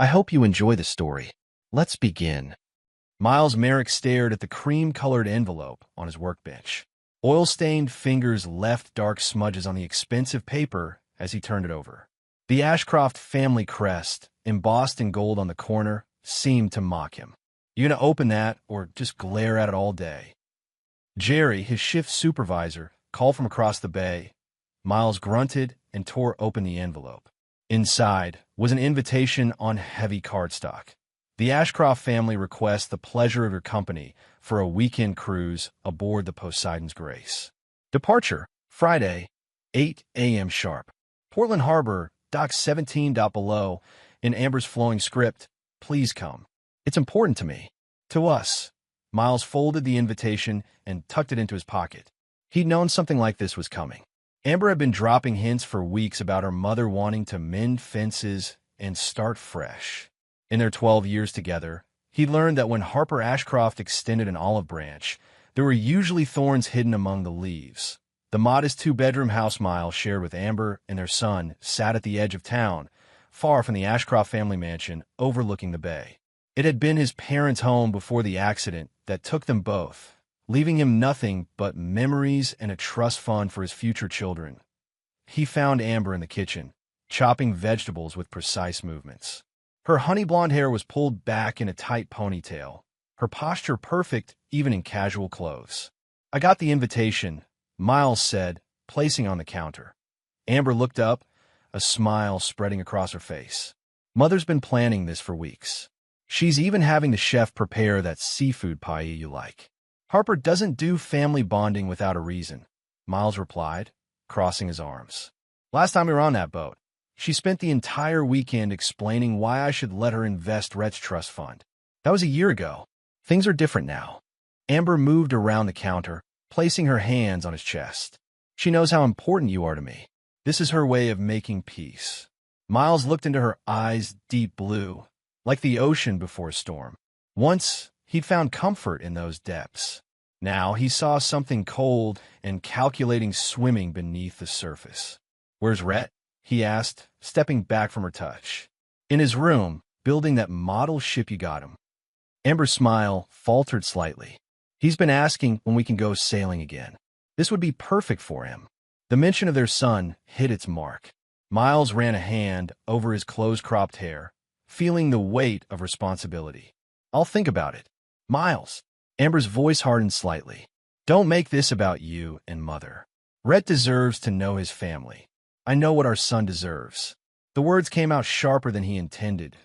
I hope you enjoy the story. Let's begin. Miles Merrick stared at the cream-colored envelope on his workbench. Oil-stained fingers left dark smudges on the expensive paper as he turned it over. The Ashcroft family crest, embossed in gold on the corner, seemed to mock him. You gonna open that or just glare at it all day? Jerry, his shift supervisor, called from across the bay. Miles grunted and tore open the envelope. Inside was an invitation on heavy cardstock. The Ashcroft family requests the pleasure of your company for a weekend cruise aboard the Poseidon's Grace. Departure, Friday, 8 a.m. sharp. Portland Harbor, dock 17. Below, in Amber's flowing script, please come. It's important to me. To us. Miles folded the invitation and tucked it into his pocket. He'd known something like this was coming. Amber had been dropping hints for weeks about her mother wanting to mend fences and start fresh. In their 12 years together, he learned that when Harper Ashcroft extended an olive branch, there were usually thorns hidden among the leaves. The modest two-bedroom house Miles shared with Amber and their son sat at the edge of town, far from the Ashcroft family mansion overlooking the bay. It had been his parents' home before the accident that took them both, leaving him nothing but memories and a trust fund for his future children. He found Amber in the kitchen, chopping vegetables with precise movements. Her honey-blonde hair was pulled back in a tight ponytail, her posture perfect even in casual clothes. "I got the invitation," Miles said, placing on the counter. Amber looked up, a smile spreading across her face. "Mother's been planning this for weeks. She's even having the chef prepare that seafood pie you like." "Harper doesn't do family bonding without a reason," Miles replied, crossing his arms. "Last time we were on that boat, she spent the entire weekend explaining why I should let her invest Rhett's trust fund. That was a year ago. Things are different now." Amber moved around the counter, placing her hands on his chest. "She knows how important you are to me. This is her way of making peace." Miles looked into her eyes, deep blue, like the ocean before a storm. Once, he'd found comfort in those depths. Now he saw something cold and calculating swimming beneath the surface. "Where's Rhett?" he asked, stepping back from her touch. "In his room, building that model ship you got him." Amber's smile faltered slightly. "He's been asking when we can go sailing again. This would be perfect for him." The mention of their son hit its mark. Miles ran a hand over his close-cropped hair, feeling the weight of responsibility. "I'll think about it." "Miles." Amber's voice hardened slightly. "Don't make this about you and Mother. Rhett deserves to know his family. I know what our son deserves." The words came out sharper than he intended.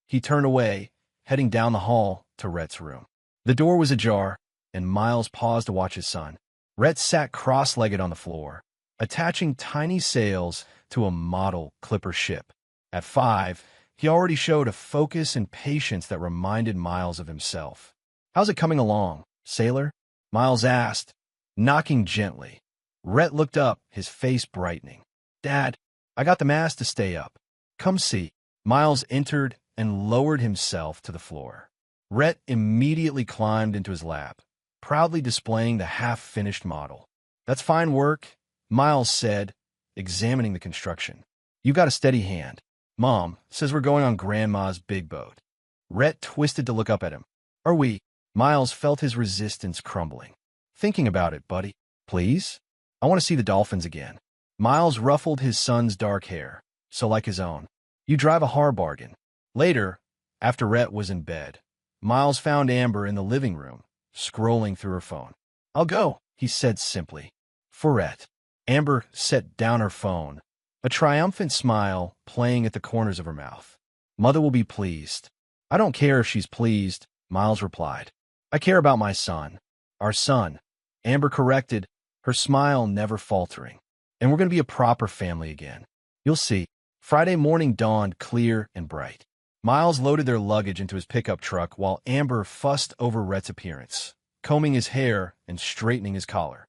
He turned away, heading down the hall to Rhett's room. The door was ajar, and Miles paused to watch his son. Rhett sat cross-legged on the floor, attaching tiny sails to a model clipper ship. At 5, he already showed a focus and patience that reminded Miles of himself. "How's it coming along, sailor?" Miles asked, knocking gently. Rhett looked up, his face brightening. "Dad, I got the mast to stay up. Come see." Miles entered and lowered himself to the floor. Rhett immediately climbed into his lap, proudly displaying the half-finished model. "That's fine work," Miles said, examining the construction. "You've got a steady hand. Mom says we're going on Grandma's big boat." Rhett twisted to look up at him. "Are we?" Miles felt his resistance crumbling. "Thinking about it, buddy. Please? I want to see the dolphins again." Miles ruffled his son's dark hair, so like his own. "You drive a hard bargain." Later, after Rhett was in bed, Miles found Amber in the living room, scrolling through her phone. "I'll go," he said simply. "For Rhett." Amber set down her phone, a triumphant smile playing at the corners of her mouth. "Mother will be pleased." "I don't care if she's pleased," Miles replied. "I care about my son. Our son," Amber corrected, her smile never faltering. "And we're going to be a proper family again. You'll see." Friday morning dawned clear and bright. Miles loaded their luggage into his pickup truck while Amber fussed over Rhett's appearance, combing his hair and straightening his collar.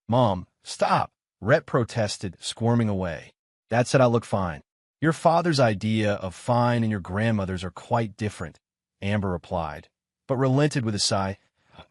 "Mom, stop," Rhett protested, squirming away. "Dad said I look fine." "Your father's idea of fine and your grandmother's are quite different," Amber replied, but relented with a sigh.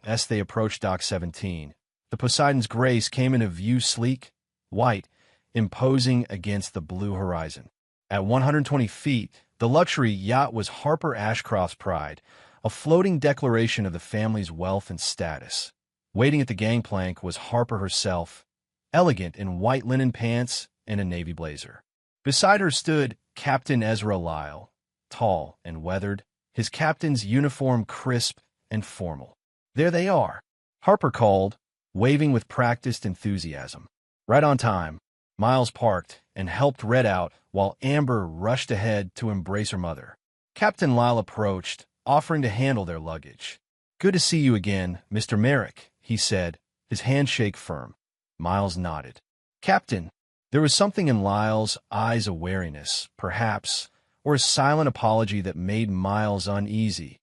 As they approached Dock 17, the Poseidon's Grace came into view sleek, white, imposing against the blue horizon. At 120 feet, The luxury yacht was Harper Ashcroft's pride, a floating declaration of the family's wealth and status. Waiting at the gangplank was Harper herself, elegant in white linen pants and a navy blazer. Beside her stood Captain Ezra Lyle, tall and weathered, his captain's uniform crisp and formal. "There they are," Harper called, waving with practiced enthusiasm. Right on time, Miles parked and helped Red out while Amber rushed ahead to embrace her mother. Captain Lyle approached, offering to handle their luggage. "Good to see you again, Mr. Merrick," he said, his handshake firm. Miles nodded. "Captain," there was something in Lyle's eyes, a wariness, perhaps, or a silent apology that made Miles uneasy.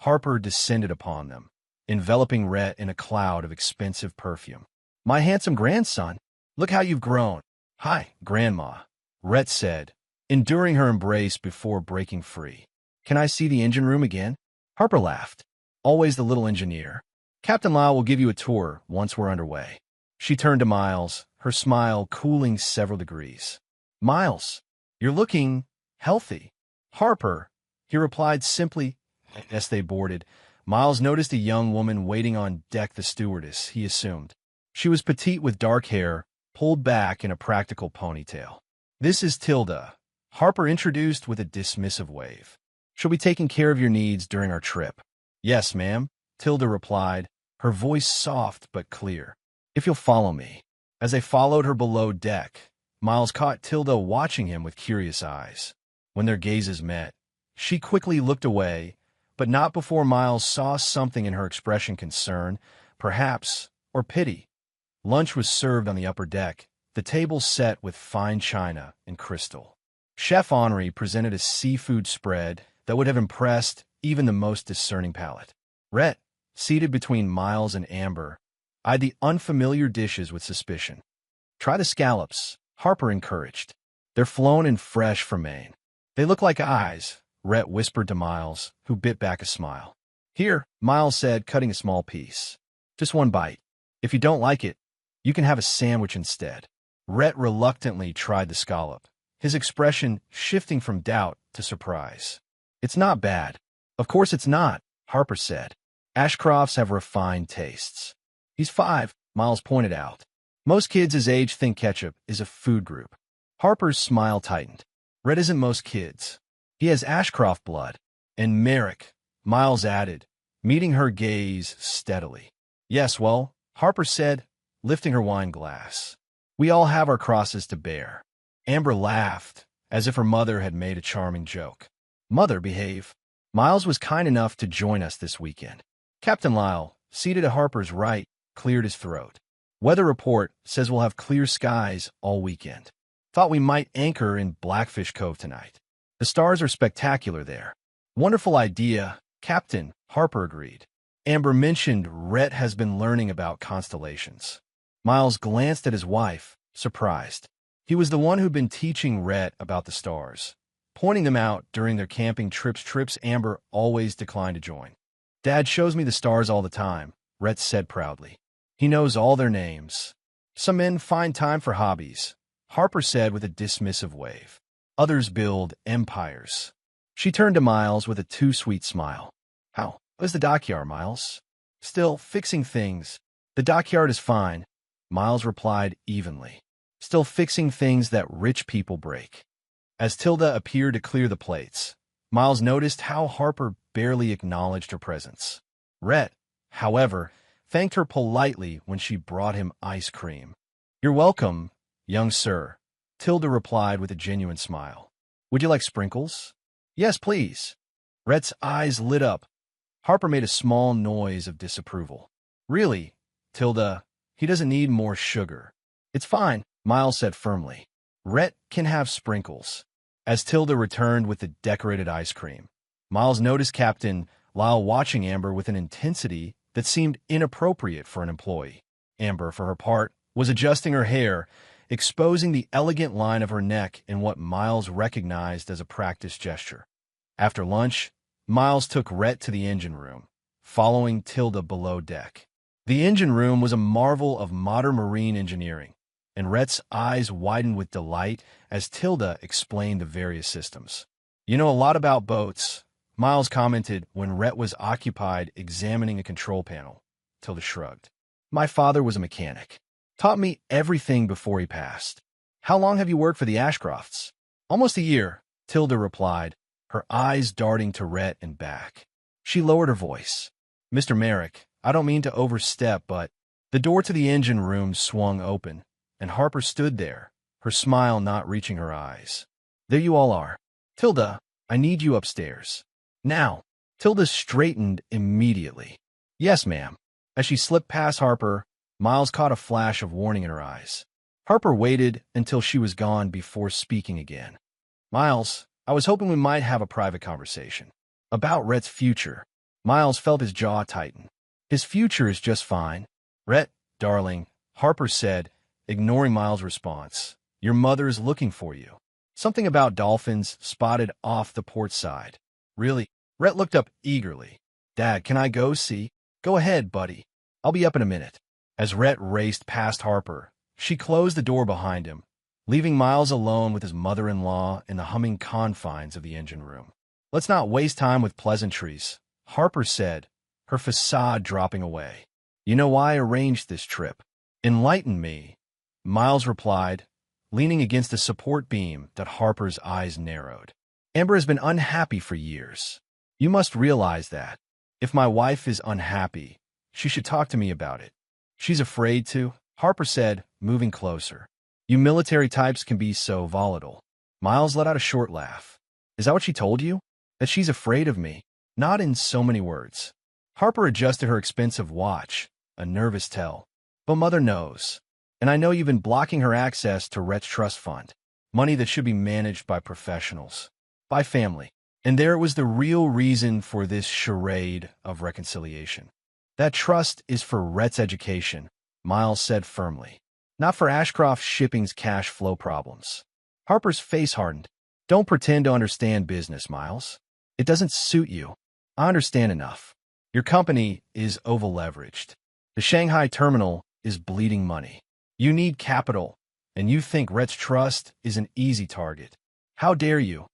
Harper descended upon them, enveloping Rhett in a cloud of expensive perfume. "My handsome grandson, look how you've grown." "Hi, Grandma," Rhett said, enduring her embrace before breaking free. "Can I see the engine room again?" Harper laughed. "Always the little engineer. Captain Lyle will give you a tour once we're underway." She turned to Miles, her smile cooling several degrees. "Miles, you're looking healthy." "Harper," he replied simply. As they boarded, Miles noticed a young woman waiting on deck, the stewardess, he assumed. She was petite with dark hair, pulled back in a practical ponytail. "This is Tilda," Harper introduced with a dismissive wave. "She'll be taking care of your needs during our trip." "Yes, ma'am," Tilda replied, her voice soft but clear. "If you'll follow me." As they followed her below deck, Miles caught Tilda watching him with curious eyes. When their gazes met, she quickly looked away, but not before Miles saw something in her expression: concern, perhaps, or pity. Lunch was served on the upper deck, the table set with fine china and crystal. Chef Henri presented a seafood spread that would have impressed even the most discerning palate. Rhett, seated between Miles and Amber, eyed the unfamiliar dishes with suspicion. "Try the scallops," Harper encouraged. "They're flown and fresh from Maine." "They look like eyes," Rhett whispered to Miles, who bit back a smile. "Here," Miles said, cutting a small piece. "Just one bite. If you don't like it, you can have a sandwich instead." Rhett reluctantly tried the scallop, his expression shifting from doubt to surprise. "It's not bad." "Of course it's not," Harper said. "Ashcrofts have refined tastes." "He's 5, Miles pointed out. "Most kids his age think ketchup is a food group." Harper's smile tightened. "Red isn't most kids. He has Ashcroft blood." "And Merrick," Miles added, meeting her gaze steadily. "Yes, well," Harper said, lifting her wine glass. "We all have our crosses to bear." Amber laughed, as if her mother had made a charming joke. "Mother, behave. Miles was kind enough to join us this weekend." Captain Lyle, seated at Harper's right, cleared his throat. "Weather report says we'll have clear skies all weekend. Thought we might anchor in Blackfish Cove tonight. The stars are spectacular there." "Wonderful idea, Captain," Harper agreed. Amber mentioned Rhett has been learning about constellations. Miles glanced at his wife, surprised. He was the one who'd been teaching Rhett about the stars, pointing them out during their camping trips Amber always declined to join. "Dad shows me the stars all the time," Rhett said proudly. "He knows all their names." "Some men find time for hobbies," Harper said with a dismissive wave. "Others build empires." She turned to Miles with a too-sweet smile. "How is the dockyard, Miles?" "Still fixing things." "The dockyard is fine," Miles replied evenly. "Still fixing things that rich people break." As Tilda appeared to clear the plates, Miles noticed how Harper barely acknowledged her presence. Rhett, however, thanked her politely when she brought him ice cream. "You're welcome, young sir," Tilda replied with a genuine smile. "Would you like sprinkles?" "Yes, please." Rhett's eyes lit up. Harper made a small noise of disapproval. "Really, Tilda, he doesn't need more sugar." "It's fine," Miles said firmly. "Rhett can have sprinkles." As Tilda returned with the decorated ice cream, Miles noticed Captain Lyle watching Amber with an intensity that seemed inappropriate for an employee. Amber, for her part, was adjusting her hair, exposing the elegant line of her neck in what Miles recognized as a practiced gesture. After lunch, Miles took Rhett to the engine room, following Tilda below deck. The engine room was a marvel of modern marine engineering, and Rhett's eyes widened with delight as Tilda explained the various systems. You know a lot about boats, Miles commented when Rhett was occupied examining a control panel. Tilda shrugged. My father was a mechanic. Taught me everything before he passed. How long have you worked for the Ashcrofts? Almost a year, Tilda replied, her eyes darting to Rhett and back. She lowered her voice. Mr. Merrick, I don't mean to overstep, but the door to the engine room swung open, and Harper stood there, her smile not reaching her eyes. There you all are. Tilda, I need you upstairs. Now. Tilda straightened immediately. Yes, ma'am. As she slipped past Harper, Miles caught a flash of warning in her eyes. Harper waited until she was gone before speaking again. Miles, I was hoping we might have a private conversation. About Rhett's future. Miles felt his jaw tighten. His future is just fine. Rhett, darling, Harper said, ignoring Miles' response. Your mother is looking for you. Something about dolphins spotted off the port side. Really? Rhett looked up eagerly. Dad, can I go see? Go ahead, buddy. I'll be up in a minute. As Rhett raced past Harper, she closed the door behind him, leaving Miles alone with his mother-in-law in the humming confines of the engine room. Let's not waste time with pleasantries, Harper said, her facade dropping away. You know why I arranged this trip? Enlighten me, Miles replied, leaning against a support beam that Harper's eyes narrowed. Amber has been unhappy for years. You must realize that. If my wife is unhappy, she should talk to me about it. She's afraid to, Harper said, moving closer. You military types can be so volatile. Miles let out a short laugh. Is that what she told you? That she's afraid of me? Not in so many words. Harper adjusted her expensive watch, a nervous tell. But Mother knows. And I know you've been blocking her access to Rhett's trust fund, money that should be managed by professionals, by family. And there was the real reason for this charade of reconciliation. That trust is for Rhett's education, Miles said firmly, not for Ashcroft Shipping's cash flow problems. Harper's face hardened. Don't pretend to understand business, Miles. It doesn't suit you. I understand enough. Your company is over-leveraged. The Shanghai terminal is bleeding money. You need capital, and you think Rhett's trust is an easy target. How dare you?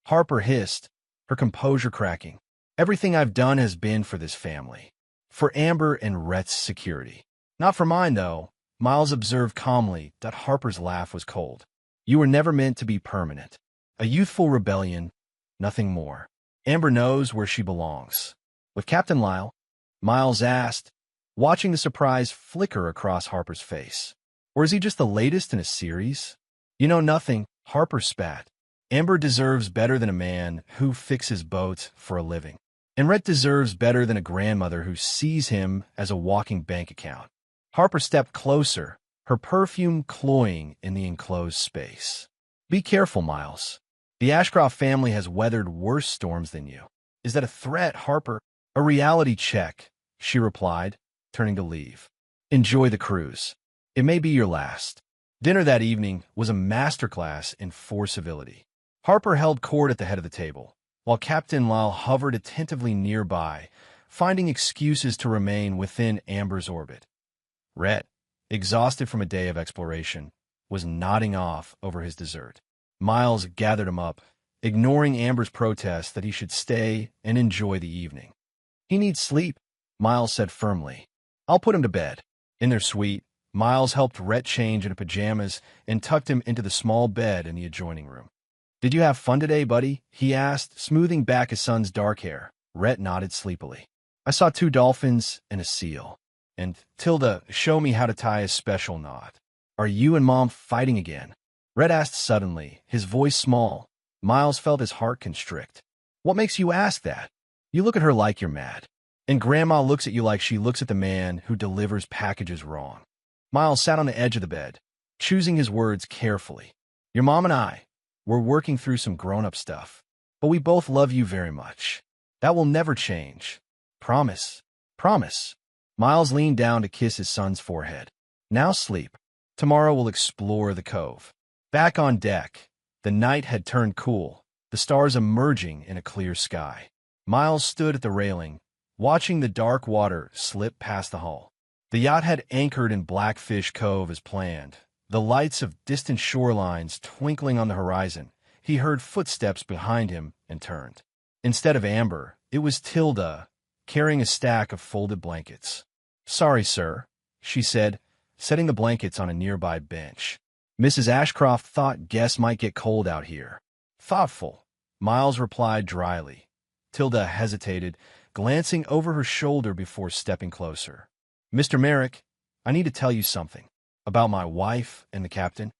Harper hissed, her composure cracking. Everything I've done has been for this family. For Amber and Rhett's security. Not for mine, though. Miles observed calmly that Harper's laugh was cold. You were never meant to be permanent. A youthful rebellion, nothing more. Amber knows where she belongs. With Captain Lyle? Miles asked, watching the surprise flicker across Harper's face. Or is he just the latest in a series? You know nothing, Harper spat. Amber deserves better than a man who fixes boats for a living. And Rhett deserves better than a grandmother who sees him as a walking bank account. Harper stepped closer, her perfume cloying in the enclosed space. Be careful, Miles. The Ashcroft family has weathered worse storms than you. Is that a threat, Harper? A reality check, she replied, turning to leave. Enjoy the cruise. It may be your last. Dinner that evening was a masterclass in force civility. Harper held court at the head of the table, while Captain Lyle hovered attentively nearby, finding excuses to remain within Amber's orbit. Rhett, exhausted from a day of exploration, was nodding off over his dessert. Miles gathered him up, ignoring Amber's protest that he should stay and enjoy the evening. He needs sleep, Miles said firmly. I'll put him to bed. In their suite, Miles helped Rhett change into pajamas and tucked him into the small bed in the adjoining room. Did you have fun today, buddy? He asked, smoothing back his son's dark hair. Rhett nodded sleepily. I saw 2 dolphins and a seal. And, Tilda, show me how to tie a special knot. Are you and Mom fighting again? Rhett asked suddenly, his voice small. Miles felt his heart constrict. What makes you ask that? You look at her like you're mad. And Grandma looks at you like she looks at the man who delivers packages wrong. Miles sat on the edge of the bed, choosing his words carefully. Your mom and I, we're working through some grown-up stuff, but we both love you very much. That will never change. Promise. Promise. Miles leaned down to kiss his son's forehead. Now sleep. Tomorrow we'll explore the cove. Back on deck, the night had turned cool, the stars emerging in a clear sky. Miles stood at the railing, watching the dark water slip past the hull. The yacht had anchored in Blackfish Cove as planned, the lights of distant shorelines twinkling on the horizon, He heard footsteps behind him and turned. Instead of Amber, it was Tilda, carrying a stack of folded blankets. "Sorry, sir," she said, setting the blankets on a nearby bench. "Mrs. Ashcroft thought guests might get cold out here." "Thoughtful," Miles replied dryly. Tilda hesitated, glancing over her shoulder before stepping closer. "Mr. Merrick, I need to tell you something. About my wife and the captain."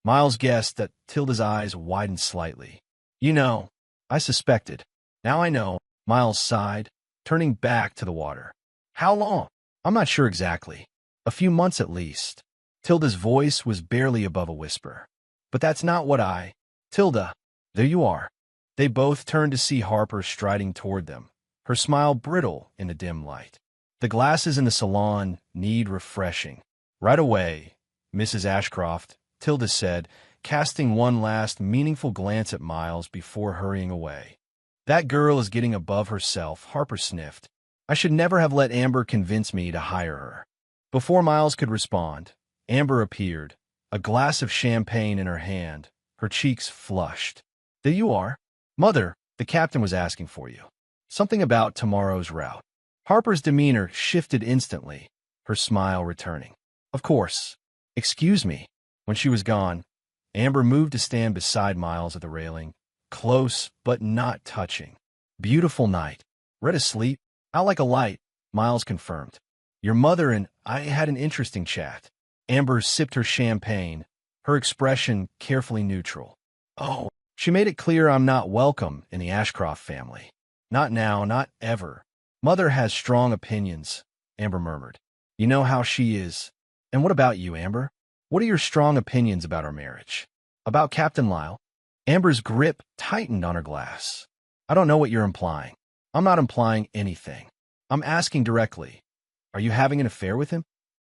Miles guessed that Tilda's eyes widened slightly. "You know, I suspected. Now I know," Miles sighed, turning back to the water. "How long?" "I'm not sure exactly. A few months at least." Tilda's voice was barely above a whisper. "But that's not what I—" "Tilda, there you are." They both turned to see Harper striding toward them, her smile brittle in the dim light. "The glasses in the salon need refreshing." "Right away, Mrs. Ashcroft," Tilda said, casting one last meaningful glance at Miles before hurrying away. "That girl is getting above herself," Harper sniffed. "I should never have let Amber convince me to hire her." Before Miles could respond, Amber appeared, a glass of champagne in her hand, her cheeks flushed. "There you are. Mother, the captain was asking for you. Something about tomorrow's route." Harper's demeanor shifted instantly, her smile returning. "Of course. Excuse me." When she was gone, Amber moved to stand beside Miles at the railing, close but not touching. "Beautiful night. Red asleep, out like a light," Miles confirmed. "Your mother and I had an interesting chat." Amber sipped her champagne, her expression carefully neutral. "Oh, she made it clear I'm not welcome in the Ashcroft family. Not now, not ever. Mother has strong opinions," Amber murmured. "You know how she is." "And what about you, Amber? What are your strong opinions about our marriage?" "About Captain Lyle?" Amber's grip tightened on her glass. "I don't know what you're implying." "I'm not implying anything. I'm asking directly. Are you having an affair with him?"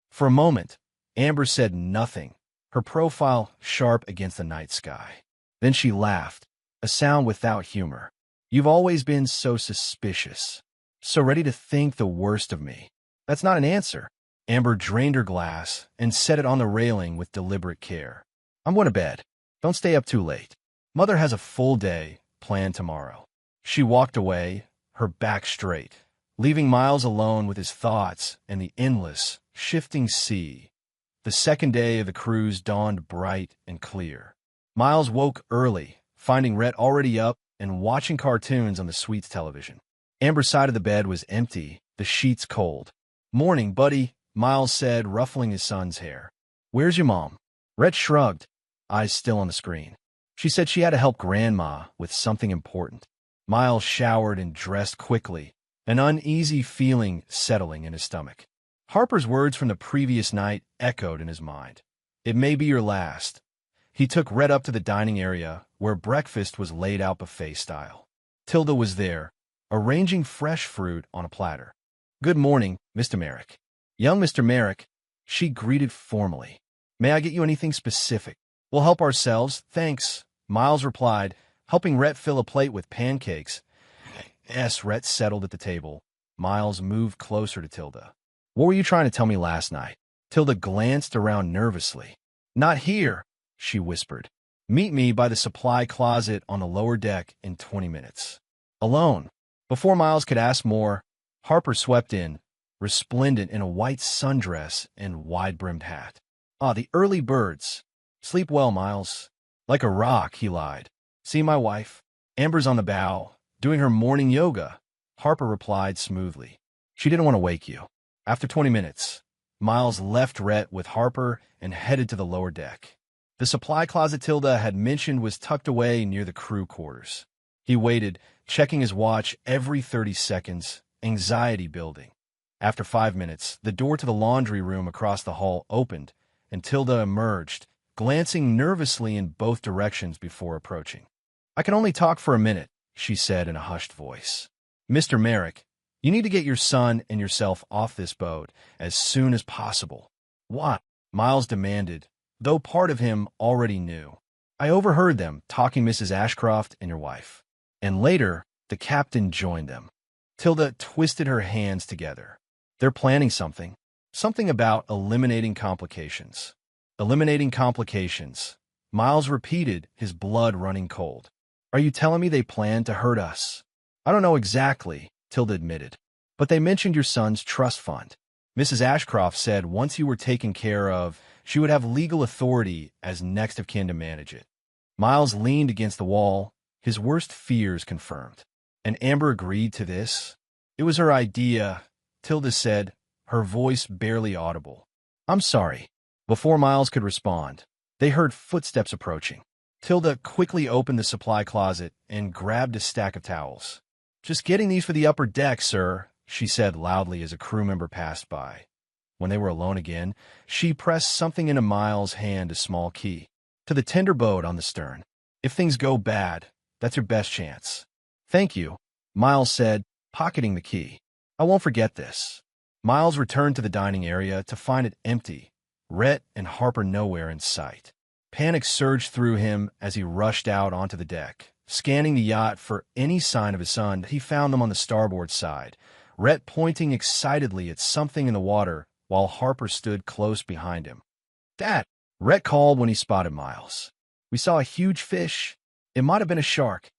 For a moment, Amber said nothing, her profile sharp against the night sky. Then she laughed, a sound without humor. "You've always been so suspicious, so ready to think the worst of me." "That's not an answer." Amber drained her glass and set it on the railing with deliberate care. "I'm going to bed. Don't stay up too late. Mother has a full day planned tomorrow." She walked away, her back straight, leaving Miles alone with his thoughts and the endless, shifting sea. The second day of the cruise dawned bright and clear. Miles woke early, finding Rhett already up and watching cartoons on the suite's television. Amber's side of the bed was empty, the sheets cold. "Morning, buddy," Miles said, ruffling his son's hair. "Where's your mom?" Rhett shrugged, eyes still on the screen. "She said she had to help Grandma with something important." Miles showered and dressed quickly, an uneasy feeling settling in his stomach. Harper's words from the previous night echoed in his mind. "It may be your last." He took Rhett up to the dining area, where breakfast was laid out buffet style. Tilda was there, arranging fresh fruit on a platter. "Good morning, Mr. Merrick." "Young Mr. Merrick," she greeted formally. "May I get you anything specific?" "We'll help ourselves, thanks," Miles replied, helping Rhett fill a plate with pancakes. As Rhett settled at the table, Miles moved closer to Tilda. "What were you trying to tell me last night?" Tilda glanced around nervously. "Not here," she whispered. "Meet me by the supply closet on the lower deck in 20 minutes. Alone." Before Miles could ask more, Harper swept in, resplendent in a white sundress and wide-brimmed hat. "Ah, the early birds. Sleep well, Miles." "Like a rock," he lied. "See my wife? Amber's on the bow, doing her morning yoga," Harper replied smoothly. "She didn't want to wake you." After 20 minutes, Miles left Rhett with Harper and headed to the lower deck. The supply closet Tilda had mentioned was tucked away near the crew quarters. He waited, checking his watch every 30 seconds, anxiety building. After 5 minutes, the door to the laundry room across the hall opened, and Tilda emerged, glancing nervously in both directions before approaching. "I can only talk for a minute," she said in a hushed voice. "Mr. Merrick, you need to get your son and yourself off this boat as soon as possible." "What?" Miles demanded, though part of him already knew. "I overheard them talking Mrs. Ashcroft and your wife." And later, the captain joined them. Tilda twisted her hands together. "They're planning something. Something about eliminating complications." "Eliminating complications," Miles repeated, his blood running cold. Are you telling me they planned to hurt us? I don't know exactly, Tilda admitted. But they mentioned your son's trust fund. Mrs. Ashcroft said once you were taken care of, she would have legal authority as next of kin to manage it. Miles leaned against the wall, his worst fears confirmed. And Amber agreed to this? It was her idea, Tilda said, her voice barely audible. I'm sorry. Before Miles could respond, they heard footsteps approaching. Tilda quickly opened the supply closet and grabbed a stack of towels. Just getting these for the upper deck, sir, she said loudly as a crew member passed by. When they were alone again, she pressed something into Miles' hand, a small key. To the tender boat on the stern. If things go bad, that's your best chance. Thank you, Miles said, pocketing the key. I won't forget this. Miles returned to the dining area to find it empty, Rhett and Harper nowhere in sight. Panic surged through him as he rushed out onto the deck. Scanning the yacht for any sign of his son, he found them on the starboard side, Rhett pointing excitedly at something in the water while Harper stood close behind him. Dad, Rhett called when he spotted Miles. We saw a huge fish. It might have been a shark.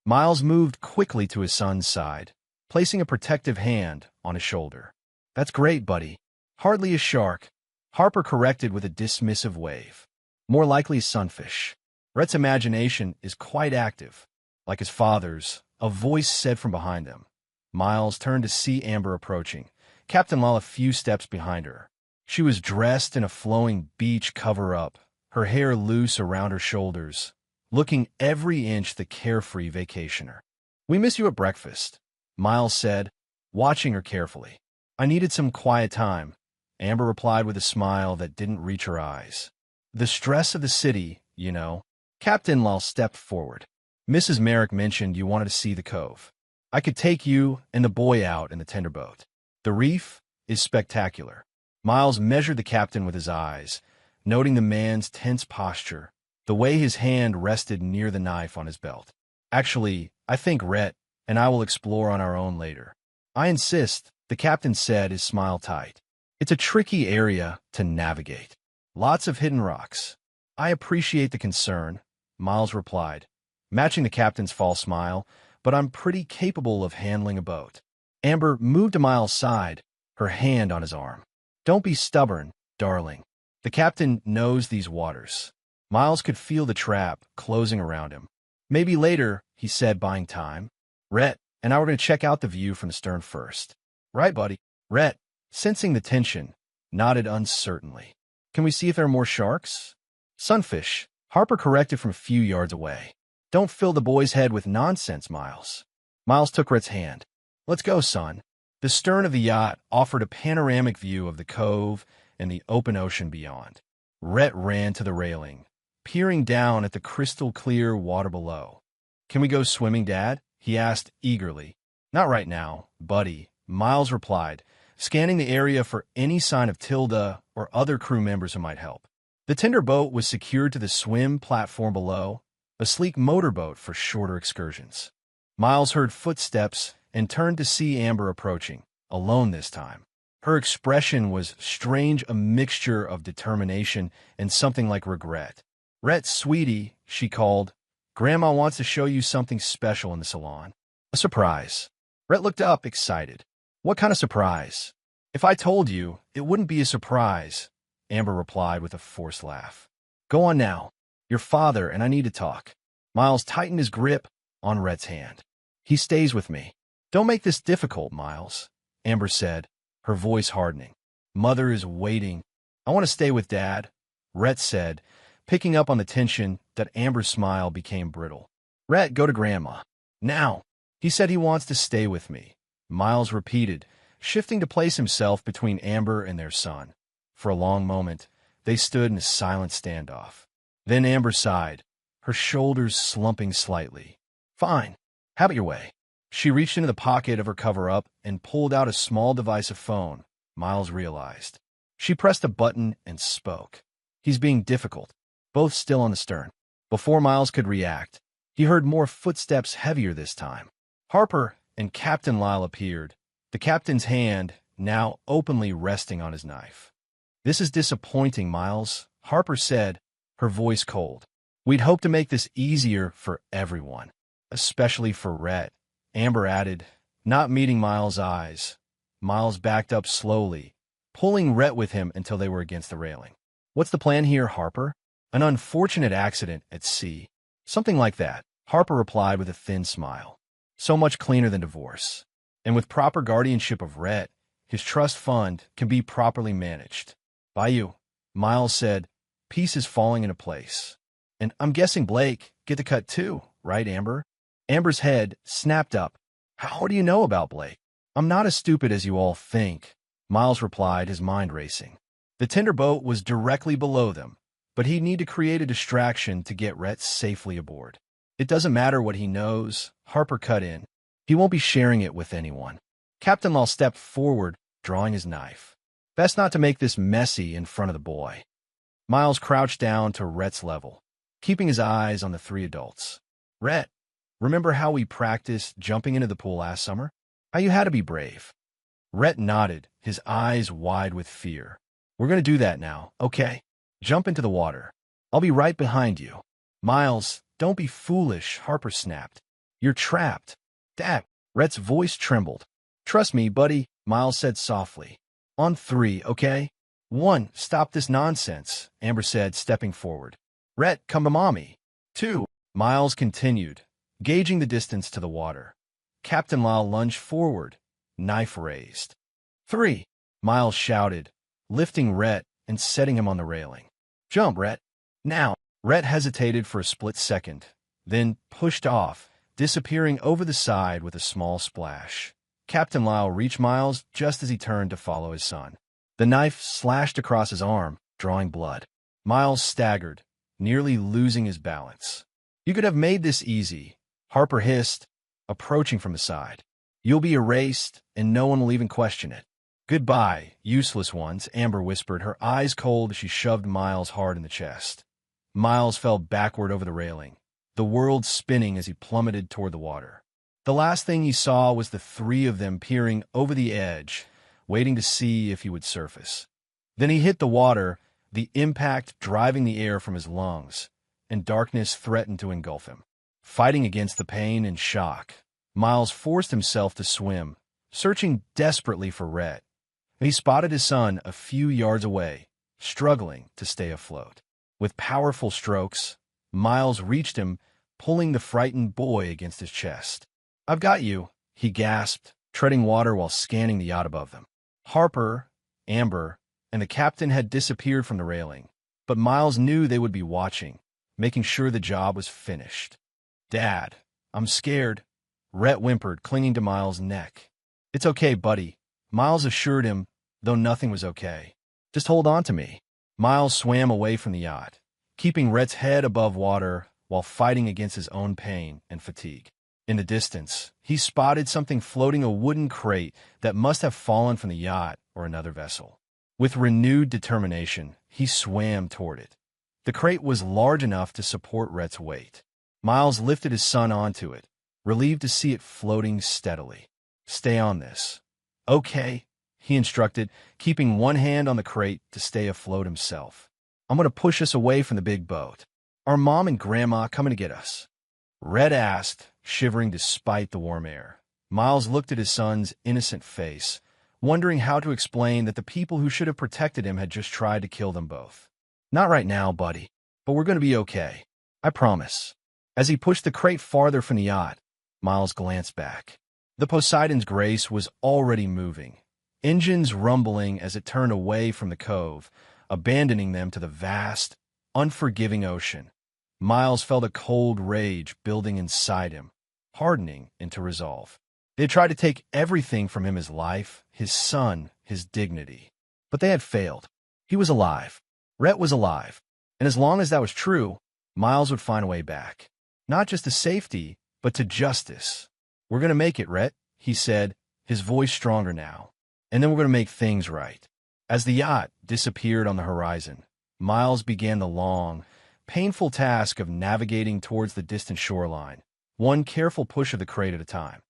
Miles moved quickly to his son's side, placing a protective hand on his shoulder. That's great, buddy. Hardly a shark, Harper corrected with a dismissive wave. More likely a sunfish. Rhett's imagination is quite active. Like his father's, a voice said from behind them. Miles turned to see Amber approaching, Captain Law a few steps behind her. She was dressed in a flowing beach cover-up, her hair loose around her shoulders, looking every inch the carefree vacationer. We miss you at breakfast, Miles said, watching her carefully. I needed some quiet time, Amber replied with a smile that didn't reach her eyes. The stress of the city, you know. Captain Law stepped forward. Mrs. Merrick mentioned you wanted to see the cove. I could take you and the boy out in the tender boat. The reef is spectacular. Miles measured the captain with his eyes, noting the man's tense posture, the way his hand rested near the knife on his belt. Actually, I think Rhett and I will explore on our own later. I insist, the captain said, his smile tight. It's a tricky area to navigate. Lots of hidden rocks. I appreciate the concern, Miles replied, matching the captain's false smile, but I'm pretty capable of handling a boat. Amber moved to Miles' side, her hand on his arm. Don't be stubborn, darling. The captain knows these waters. Miles could feel the trap closing around him. Maybe later, he said, buying time. Rhett and I were going to check out the view from the stern first. Right, buddy. Rhett, sensing the tension, nodded uncertainly. Can we see if there are more sharks? Sunfish, Harper corrected from a few yards away. Don't fill the boy's head with nonsense, Miles. Miles took Rhett's hand. Let's go, son. The stern of the yacht offered a panoramic view of the cove and the open ocean beyond. Rhett ran to the railing, peering down at the crystal-clear water below. Can we go swimming, Dad? He asked eagerly. Not right now, buddy, Miles replied, scanning the area for any sign of Tilda or other crew members who might help. The tender boat was secured to the swim platform below, a sleek motorboat for shorter excursions. Miles heard footsteps and turned to see Amber approaching, alone this time. Her expression was strange, a mixture of determination and something like regret. Rhett, sweetie, she called. Grandma wants to show you something special in the salon. A surprise. Rhett looked up, excited. What kind of surprise? If I told you, it wouldn't be a surprise, Amber replied with a forced laugh. Go on now. Your father and I need to talk. Miles tightened his grip on Rhett's hand. He stays with me. Don't make this difficult, Miles, Amber said, her voice hardening. Mother is waiting. I want to stay with Dad, Rhett said, picking up on the tension that Amber's smile became brittle. Rhett, go to Grandma. Now. He said he wants to stay with me, Miles repeated, shifting to place himself between Amber and their son. For a long moment, they stood in a silent standoff. Then Amber sighed, her shoulders slumping slightly. Fine. Have it your way. She reached into the pocket of her cover-up and pulled out a small device of phone, Miles realized. She pressed a button and spoke. He's being difficult, both still on the stern. Before Miles could react, he heard more footsteps, heavier this time. Harper and Captain Lyle appeared, the captain's hand now openly resting on his knife. This is disappointing, Miles, Harper said, her voice cold. We'd hoped to make this easier for everyone, especially for Rhett, Amber added, not meeting Miles' eyes. Miles backed up slowly, pulling Rhett with him until they were against the railing. What's the plan here, Harper? An unfortunate accident at sea. Something like that, Harper replied with a thin smile. So much cleaner than divorce. And with proper guardianship of Rhett, his trust fund can be properly managed. By you, Miles said, pieces falling into place. And I'm guessing Blake get the cut too, right, Amber? Amber's head snapped up. How do you know about Blake? I'm not as stupid as you all think, Miles replied, his mind racing. The tender boat was directly below them, but he'd need to create a distraction to get Rhett safely aboard. It doesn't matter what he knows, Harper cut in. He won't be sharing it with anyone. Captain Law stepped forward, drawing his knife. Best not to make this messy in front of the boy. Miles crouched down to Rhett's level, keeping his eyes on the three adults. Rhett, remember how we practiced jumping into the pool last summer? How you had to be brave. Rhett nodded, his eyes wide with fear. We're going to do that now, okay? Jump into the water. I'll be right behind you. Miles, don't be foolish, Harper snapped. You're trapped. Dad, Rhett's voice trembled. Trust me, buddy, Miles said softly. On 3, okay? 1, stop this nonsense, Amber said, stepping forward. Rhett, come to mommy. 2, Miles continued, gauging the distance to the water. Captain Lyle lunged forward, knife raised. 3, Miles shouted, lifting Rhett and setting him on the railing. Jump, Rhett. Now. Rhett hesitated for a split second, then pushed off, disappearing over the side with a small splash. Captain Lyle reached Miles just as he turned to follow his son. The knife slashed across his arm, drawing blood. Miles staggered, nearly losing his balance. You could have made this easy, Harper hissed, approaching from the side. You'll be erased, and no one will even question it. Goodbye, useless ones, Amber whispered, her eyes cold as she shoved Miles hard in the chest. Miles fell backward over the railing, the world spinning as he plummeted toward the water. The last thing he saw was the three of them peering over the edge, waiting to see if he would surface. Then he hit the water, the impact driving the air from his lungs, and darkness threatened to engulf him. Fighting against the pain and shock, Miles forced himself to swim, searching desperately for Rhett. He spotted his son a few yards away, struggling to stay afloat. With powerful strokes, Miles reached him, pulling the frightened boy against his chest. I've got you, he gasped, treading water while scanning the yacht above them. Harper, Amber, and the captain had disappeared from the railing, but Miles knew they would be watching, making sure the job was finished. Dad, I'm scared, Rhett whimpered, clinging to Miles' neck. It's okay, buddy, Miles assured him, though nothing was okay. Just hold on to me. Miles swam away from the yacht, keeping Rhett's head above water while fighting against his own pain and fatigue. In the distance, he spotted something floating, a wooden crate that must have fallen from the yacht or another vessel. With renewed determination, he swam toward it. The crate was large enough to support Rhett's weight. Miles lifted his son onto it, relieved to see it floating steadily. Stay on this. Okay, he instructed, keeping one hand on the crate to stay afloat himself. I'm going to push us away from the big boat. Are Mom and Grandma coming to get us? Rhett asked, shivering despite the warm air. Miles looked at his son's innocent face, wondering how to explain that the people who should have protected him had just tried to kill them both. Not right now, buddy, but we're going to be okay. I promise. As he pushed the crate farther from the yacht, Miles glanced back. The Poseidon's Grace was already moving, engines rumbling as it turned away from the cove, abandoning them to the vast, unforgiving ocean. Miles felt a cold rage building inside him, hardening into resolve. They had tried to take everything from him: his life, his son, his dignity. But they had failed. He was alive. Rhett was alive. And as long as that was true, Miles would find a way back. Not just to safety, but to justice. We're going to make it, Rhett, he said, his voice stronger now. And then we're going to make things right. As the yacht disappeared on the horizon, Miles began the long, painful task of navigating towards the distant shoreline, one careful push of the crate at a time.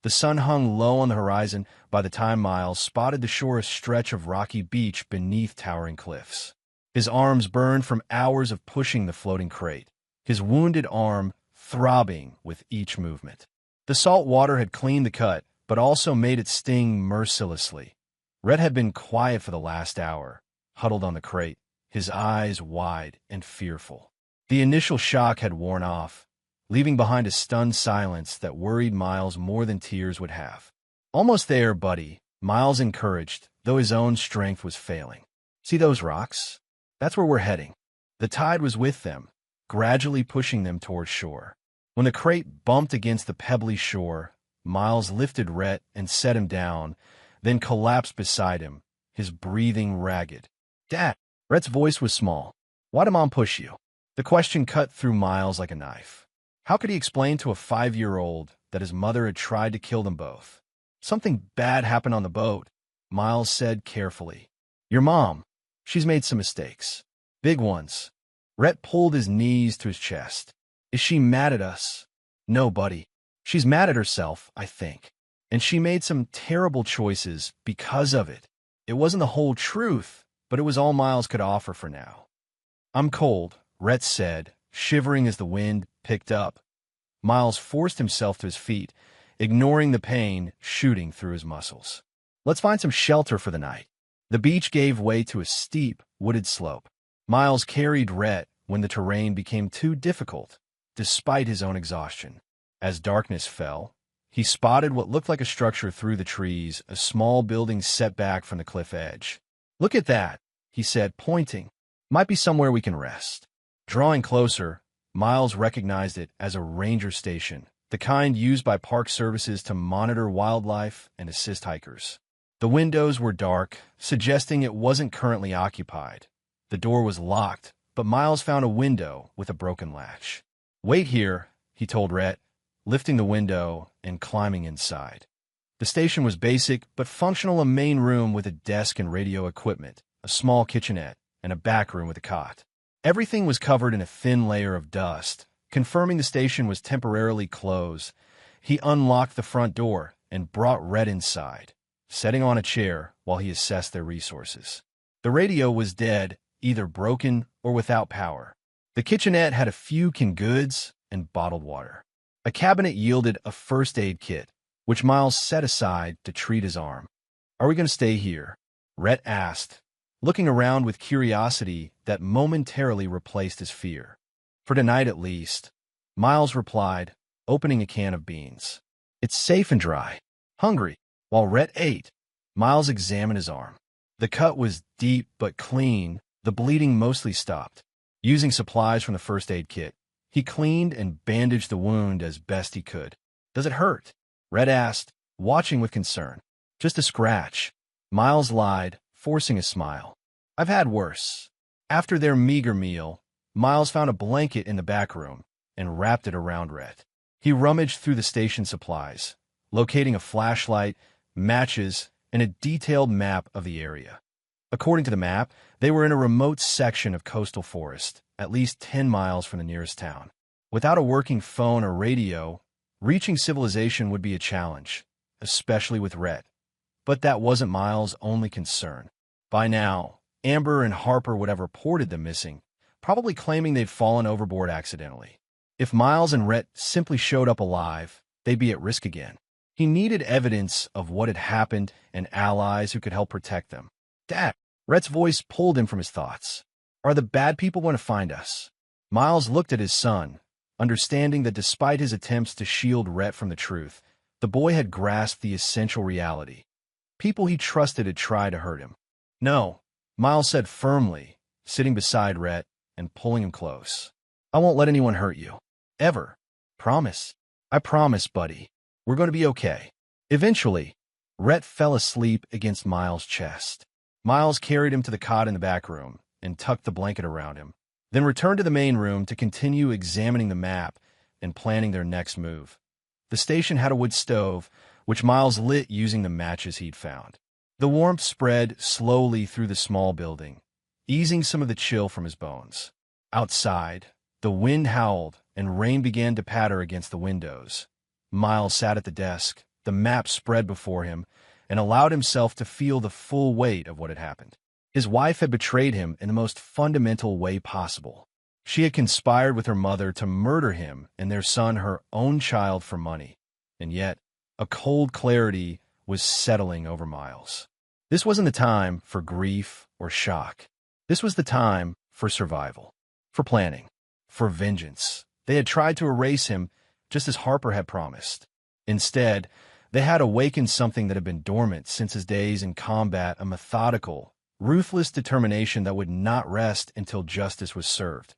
The sun hung low on the horizon by the time Miles spotted the shorest stretch of rocky beach beneath towering cliffs. His arms burned from hours of pushing the floating crate, his wounded arm throbbing with each movement. The salt water had cleaned the cut, but also made it sting mercilessly. Rhett had been quiet for the last hour, huddled on the crate, his eyes wide and fearful. The initial shock had worn off, leaving behind a stunned silence that worried Miles more than tears would have. "Almost there, buddy," Miles encouraged, though his own strength was failing. "See those rocks? That's where we're heading." The tide was with them, gradually pushing them toward shore. When the crate bumped against the pebbly shore, Miles lifted Rhett and set him down, then collapsed beside him, his breathing ragged. "Dad," Rhett's voice was small. "Why did Mom push you?" The question cut through Miles like a knife. How could he explain to a 5-year-old that his mother had tried to kill them both? "Something bad happened on the boat," Miles said carefully. "Your mom, she's made some mistakes. Big ones." Rhett pulled his knees to his chest. "Is she mad at us?" "No, buddy. She's mad at herself, I think. And she made some terrible choices because of it. It wasn't the whole truth, but it was all Miles could offer for now." "I'm cold," Rhett said, shivering as the wind picked up. Miles forced himself to his feet, ignoring the pain shooting through his muscles. "Let's find some shelter for the night." The beach gave way to a steep, wooded slope. Miles carried Rhett when the terrain became too difficult, despite his own exhaustion. As darkness fell, he spotted what looked like a structure through the trees, a small building set back from the cliff edge. "Look at that," he said, pointing. "Might be somewhere we can rest." Drawing closer, Miles recognized it as a ranger station, the kind used by park services to monitor wildlife and assist hikers. The windows were dark, suggesting it wasn't currently occupied. The door was locked, but Miles found a window with a broken latch. "Wait here," he told Rhett, lifting the window and climbing inside. The station was basic but functional, a main room with a desk and radio equipment, a small kitchenette, and a back room with a cot. Everything was covered in a thin layer of dust, confirming the station was temporarily closed. He unlocked the front door and brought Rhett inside, setting on a chair while he assessed their resources. The radio was dead, either broken or without power. The kitchenette had a few canned goods and bottled water. A cabinet yielded a first aid kit, which Miles set aside to treat his arm. "Are we going to stay here?" Rhett asked, looking around with curiosity that momentarily replaced his fear. "For tonight at least," Miles replied, opening a can of beans. "It's safe and dry." Hungry, while Rhett ate, Miles examined his arm. The cut was deep but clean, the bleeding mostly stopped. Using supplies from the first aid kit, he cleaned and bandaged the wound as best he could. "Does it hurt?" Rhett asked, watching with concern. "Just a scratch," Miles lied, forcing a smile. "I've had worse." After their meager meal, Miles found a blanket in the back room and wrapped it around Rhett. He rummaged through the station supplies, locating a flashlight, matches, and a detailed map of the area. According to the map, they were in a remote section of coastal forest, at least 10 miles from the nearest town. Without a working phone or radio, reaching civilization would be a challenge, especially with Rhett. But that wasn't Miles' only concern. By now, Amber and Harper would have reported them missing, probably claiming they'd fallen overboard accidentally. If Miles and Rhett simply showed up alive, they'd be at risk again. He needed evidence of what had happened and allies who could help protect them. "Dad," Rhett's voice pulled him from his thoughts. "Are the bad people going to find us?" Miles looked at his son, understanding that despite his attempts to shield Rhett from the truth, the boy had grasped the essential reality. People he trusted had tried to hurt him. "No," Miles said firmly, sitting beside Rhett and pulling him close. "I won't let anyone hurt you. Ever. Promise?" "I promise, buddy. We're going to be okay." Eventually, Rhett fell asleep against Miles' chest. Miles carried him to the cot in the back room and tucked the blanket around him, then returned to the main room to continue examining the map and planning their next move. The station had a wood stove, which Miles lit using the matches he'd found. The warmth spread slowly through the small building, easing some of the chill from his bones. Outside, the wind howled and rain began to patter against the windows. Miles sat at the desk, the map spread before him, and allowed himself to feel the full weight of what had happened. His wife had betrayed him in the most fundamental way possible. She had conspired with her mother to murder him and their son, her own child, for money. And yet, a cold clarity was settling over Miles. This wasn't the time for grief or shock. This was the time for survival, for planning, for vengeance. They had tried to erase him just as Harper had promised. Instead, they had awakened something that had been dormant since his days in combat, a methodical, ruthless determination that would not rest until justice was served.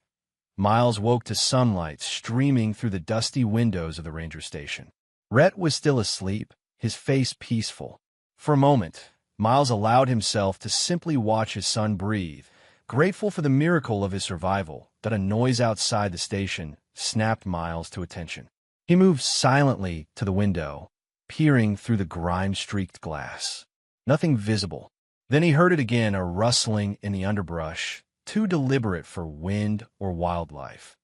Miles woke to sunlight streaming through the dusty windows of the ranger station. Rhett was still asleep, his face peaceful. For a moment, Miles allowed himself to simply watch his son breathe, grateful for the miracle of his survival. That a noise outside the station snapped Miles to attention. He moved silently to the window, peering through the grime-streaked glass. Nothing visible. Then he heard it again, a rustling in the underbrush, too deliberate for wind or wildlife.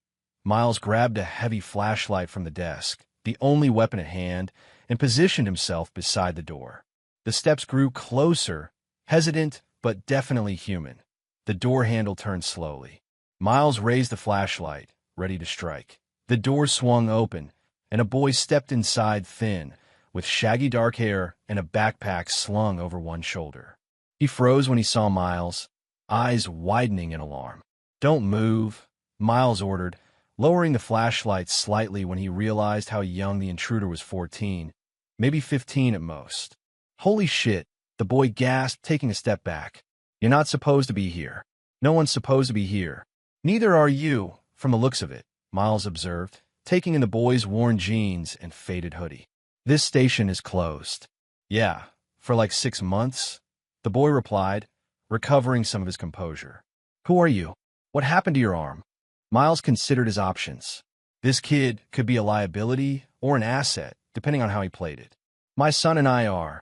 Miles grabbed a heavy flashlight from the desk, the only weapon at hand, and positioned himself beside the door. The steps grew closer, hesitant but definitely human. The door handle turned slowly. Miles raised the flashlight, ready to strike. The door swung open, and a boy stepped inside, thin, with shaggy dark hair and a backpack slung over one shoulder. He froze when he saw Miles, eyes widening in alarm. "Don't move," Miles ordered, lowering the flashlight slightly when he realized how young the intruder was. 14, maybe 15 at most. "Holy shit," the boy gasped, taking a step back. "You're not supposed to be here. No one's supposed to be here." "Neither are you, from the looks of it," Miles observed, taking in the boy's worn jeans and faded hoodie. "This station is closed." "Yeah, for like 6 months," the boy replied, recovering some of his composure. "Who are you? What happened to your arm?" Miles considered his options. This kid could be a liability or an asset, depending on how he played it. "My son and I are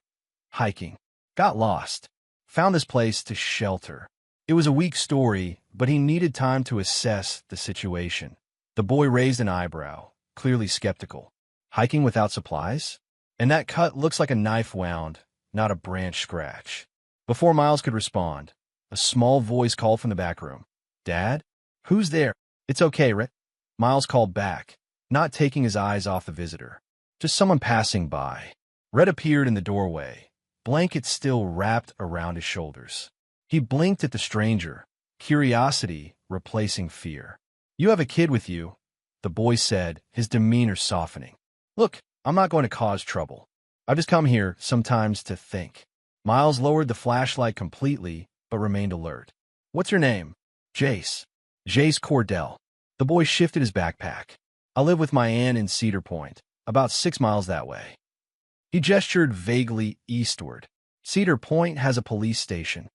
hiking. Got lost. Found this place to shelter." It was a weak story, but he needed time to assess the situation. The boy raised an eyebrow, clearly skeptical. "Hiking without supplies? And that cut looks like a knife wound, not a branch scratch." Before Miles could respond, a small voice called from the back room. "Dad? Who's there?" "It's okay, Rick," Miles called back, not taking his eyes off the visitor. "Just someone passing by." Red appeared in the doorway, blankets still wrapped around his shoulders. He blinked at the stranger, curiosity replacing fear. "You have a kid with you," the boy said, his demeanor softening. "Look, I'm not going to cause trouble. I've just come here sometimes to think." Miles lowered the flashlight completely, but remained alert. "What's your name?" "Jace." "Jace Cordell." The boy shifted his backpack. "I live with my aunt in Cedar Point, about 6 miles that way." He gestured vaguely eastward. "Cedar Point has a police station."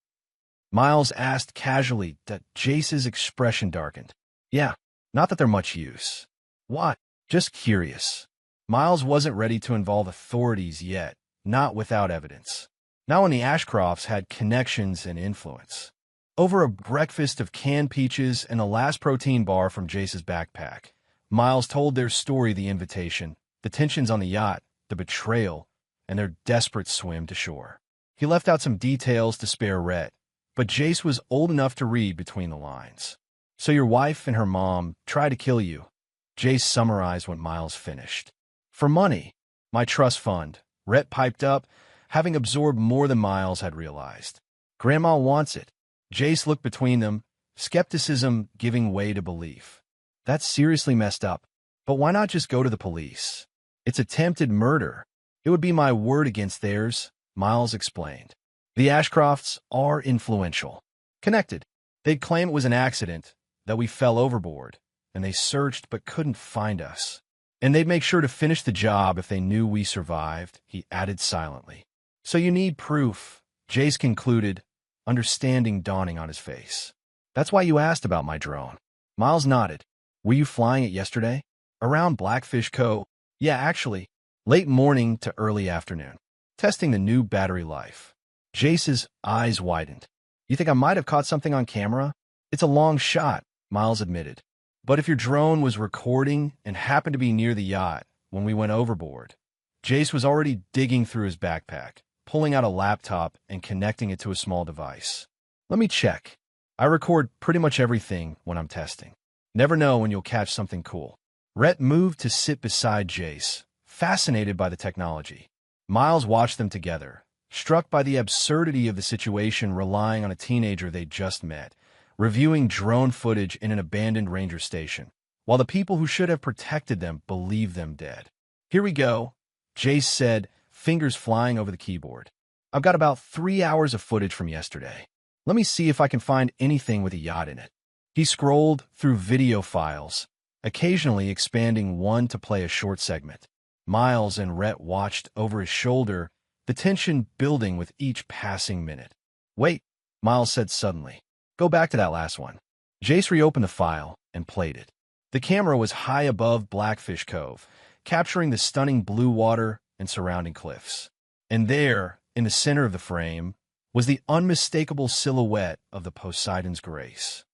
Miles asked casually, that Jace's expression darkened. "Yeah, not that they're much use." "What?" "Just curious." Miles wasn't ready to involve authorities yet, not without evidence. Now when the Ashcrofts had connections and influence. Over a breakfast of canned peaches and the last protein bar from Jace's backpack, Miles told their story, the invitation, the tensions on the yacht, the betrayal, and their desperate swim to shore. He left out some details to spare Rhett, but Jace was old enough to read between the lines. "So your wife and her mom tried to kill you." Jace summarized what Miles finished. "For money. My trust fund," Rhett piped up, having absorbed more than Miles had realized. "Grandma wants it." Jace looked between them, skepticism giving way to belief. "That's seriously messed up. But why not just go to the police? It's attempted murder. It would be my word against theirs," Miles explained. "The Ashcrofts are influential. Connected. They'd claim it was an accident, that we fell overboard, and they searched but couldn't find us. And they'd make sure to finish the job if they knew we survived," he added silently. "So you need proof," Jace concluded, understanding dawning on his face. "That's why you asked about my drone." Miles nodded. "Were you flying it yesterday?" "Around Blackfish Cove." "Yeah, actually. Late morning to early afternoon. Testing the new battery life." Jace's eyes widened. "You think I might have caught something on camera?" "It's a long shot," Miles admitted. "But if your drone was recording and happened to be near the yacht when we went overboard." Jace was already digging through his backpack, pulling out a laptop and connecting it to a small device. Let me check. I record pretty much everything when I'm testing. Never know when you'll catch something cool. Rhett moved to sit beside Jace, fascinated by the technology. Miles watched them together, struck by the absurdity of the situation relying on a teenager they'd just met, reviewing drone footage in an abandoned ranger station, while the people who should have protected them believed them dead. Here we go, Jace said, fingers flying over the keyboard. I've got about 3 hours of footage from yesterday. Let me see if I can find anything with a yacht in it. He scrolled through video files, occasionally expanding one to play a short segment. Miles and Rhett watched over his shoulder, the tension building with each passing minute. Wait, Miles said suddenly. Go back to that last one. Jace reopened the file and played it. The camera was high above Blackfish Cove, capturing the stunning blue water and surrounding cliffs. And there, in the center of the frame, was the unmistakable silhouette of the Poseidon's Grace.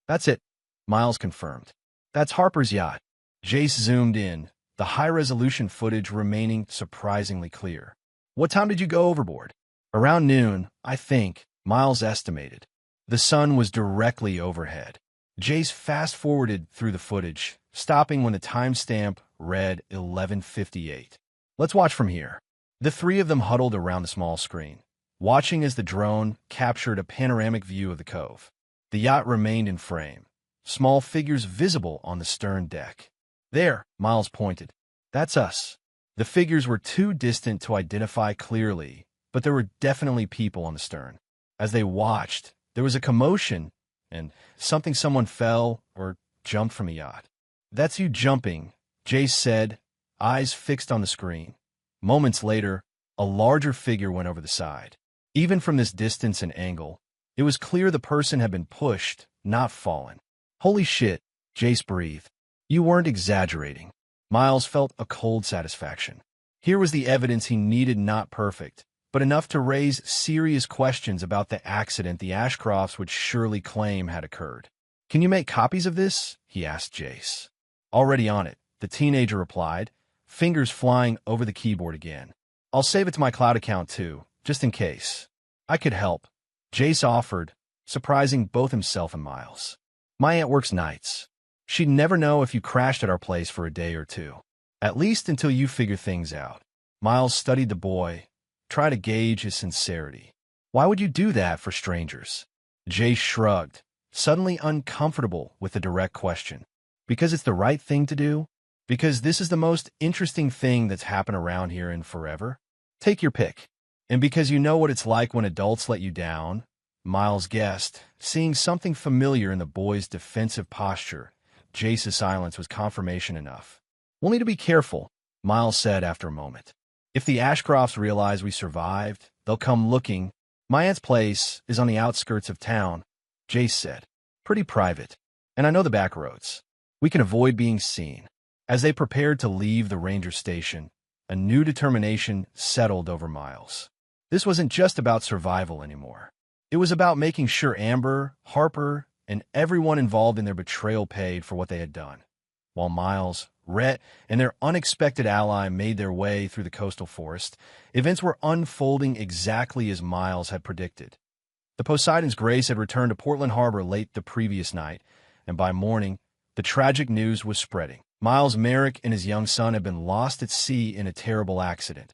That's it, Miles confirmed. That's Harper's yacht. Jace zoomed in, the high-resolution footage remaining surprisingly clear. What time did you go overboard? Around noon, I think, Miles estimated. The sun was directly overhead. Jace fast-forwarded through the footage, stopping when the timestamp read 11:58. Let's watch from here. The three of them huddled around the small screen, watching as the drone captured a panoramic view of the cove. The yacht remained in frame, small figures visible on the stern deck. There, Miles pointed. That's us. The figures were too distant to identify clearly, but there were definitely people on the stern. As they watched, there was a commotion, and someone fell or jumped from the yacht. That's you jumping, Jace said, eyes fixed on the screen. Moments later, a larger figure went over the side. Even from this distance and angle, it was clear the person had been pushed, not fallen. Holy shit, Jace breathed. You weren't exaggerating. Miles felt a cold satisfaction. Here was the evidence he needed, not perfect, but enough to raise serious questions about the accident the Ashcrofts would surely claim had occurred. Can you make copies of this? He asked Jace. Already on it, the teenager replied, fingers flying over the keyboard again. I'll save it to my cloud account too, just in case. I could help, Jace offered, surprising both himself and Miles. My aunt works nights. She'd never know if you crashed at our place for a day or two. At least until you figure things out. Miles studied the boy, tried to gauge his sincerity. Why would you do that for strangers? Jace shrugged, suddenly uncomfortable with the direct question. Because it's the right thing to do? Because this is the most interesting thing that's happened around here in forever? Take your pick. And because you know what it's like when adults let you down, Miles guessed, seeing something familiar in the boy's defensive posture. Jace's silence was confirmation enough. We'll need to be careful, Miles said after a moment. If the Ashcrofts realize we survived, they'll come looking. My aunt's place is on the outskirts of town, Jace said. Pretty private, and I know the back roads. We can avoid being seen. As they prepared to leave the ranger station, a new determination settled over Miles. This wasn't just about survival anymore. It was about making sure Amber, Harper, and everyone involved in their betrayal paid for what they had done. While Miles, Rhett, and their unexpected ally made their way through the coastal forest, events were unfolding exactly as Miles had predicted. The Poseidon's Grace had returned to Portland Harbor late the previous night, and by morning, the tragic news was spreading. Miles Merrick and his young son had been lost at sea in a terrible accident.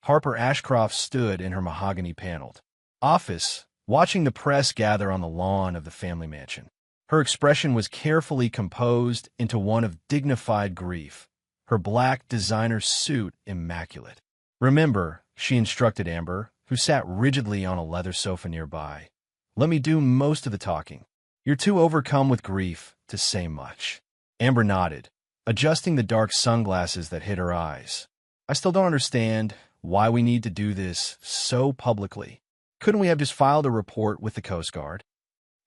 Harper Ashcroft stood in her mahogany-paneled office, watching the press gather on the lawn of the family mansion. Her expression was carefully composed into one of dignified grief, her black designer suit immaculate. Remember, she instructed Amber, who sat rigidly on a leather sofa nearby. Let me do most of the talking. You're too overcome with grief to say much. Amber nodded, adjusting the dark sunglasses that hid her eyes. I still don't understand why we need to do this so publicly. Couldn't we have just filed a report with the Coast Guard?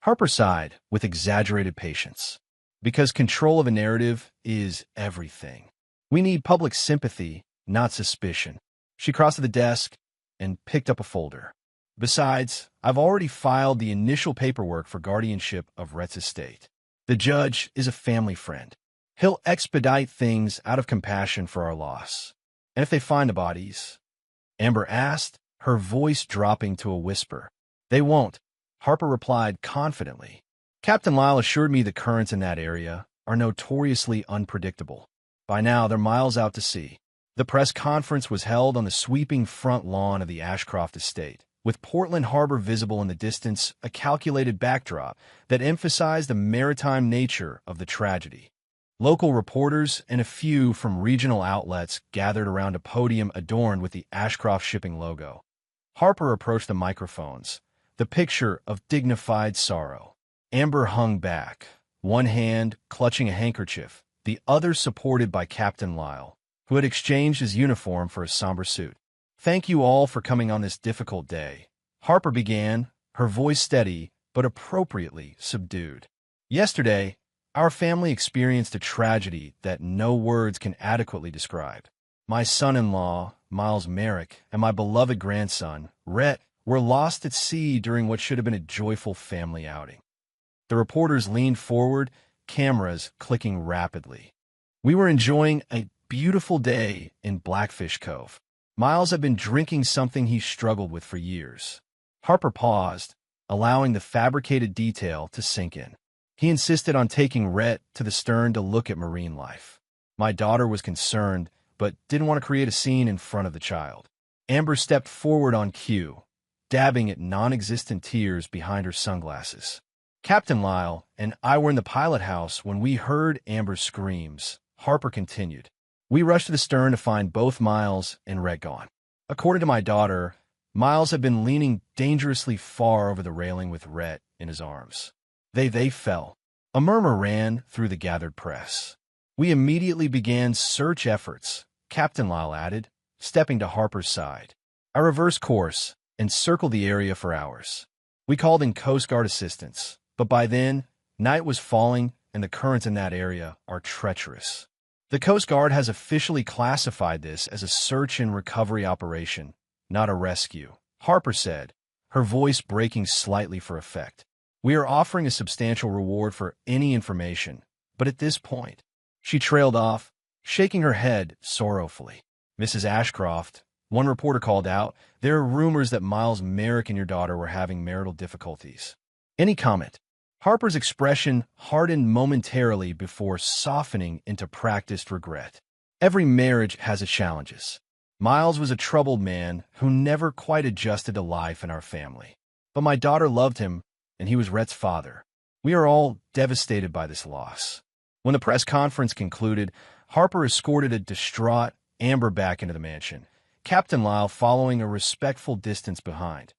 Harper sighed with exaggerated patience. Because control of a narrative is everything. We need public sympathy, not suspicion. She crossed to the desk and picked up a folder. Besides, I've already filed the initial paperwork for guardianship of Rhett's estate. The judge is a family friend. He'll expedite things out of compassion for our loss. And if they find the bodies? Amber asked, her voice dropping to a whisper. They won't, Harper replied confidently. Captain Lyle assured me the currents in that area are notoriously unpredictable. By now, they're miles out to sea. The press conference was held on the sweeping front lawn of the Ashcroft estate, with Portland Harbor visible in the distance, a calculated backdrop that emphasized the maritime nature of the tragedy. Local reporters and a few from regional outlets gathered around a podium adorned with the Ashcroft shipping logo. Harper approached the microphones, the picture of dignified sorrow. Amber hung back, one hand clutching a handkerchief, the other supported by Captain Lyle, who had exchanged his uniform for a somber suit. "Thank you all for coming on this difficult day," Harper began, her voice steady but appropriately subdued. "Yesterday, our family experienced a tragedy that no words can adequately describe. My son-in-law, Miles Merrick, and my beloved grandson, Rhett, were lost at sea during what should have been a joyful family outing." The reporters leaned forward, cameras clicking rapidly. "We were enjoying a beautiful day in Blackfish Cove. Miles had been drinking something he struggled with for years." Harper paused, allowing the fabricated detail to sink in. "He insisted on taking Rhett to the stern to look at marine life. My daughter was concerned, but didn't want to create a scene in front of the child." Amber stepped forward on cue, dabbing at non-existent tears behind her sunglasses. "Captain Lyle and I were in the pilot house when we heard Amber's screams," Harper continued. "We rushed to the stern to find both Miles and Rhett gone. According to my daughter, Miles had been leaning dangerously far over the railing with Rhett in his arms. They fell." A murmur ran through the gathered press. "We immediately began search efforts," Captain Lyle added, stepping to Harper's side. "I reversed course and circled the area for hours. We called in Coast Guard assistance, but by then, night was falling and the currents in that area are treacherous. The Coast Guard has officially classified this as a search and recovery operation, not a rescue," Harper said, her voice breaking slightly for effect. "We are offering a substantial reward for any information, but at this point," she trailed off, shaking her head sorrowfully. "Mrs. Ashcroft," one reporter called out, "there are rumors that Miles Merrick and your daughter were having marital difficulties. Any comment?" Harper's expression hardened momentarily before softening into practiced regret. "Every marriage has its challenges. Miles was a troubled man who never quite adjusted to life in our family. But my daughter loved him, and he was Rhett's father. We are all devastated by this loss." When the press conference concluded, Harper escorted a distraught Amber back into the mansion, Captain Lyle following a respectful distance behind.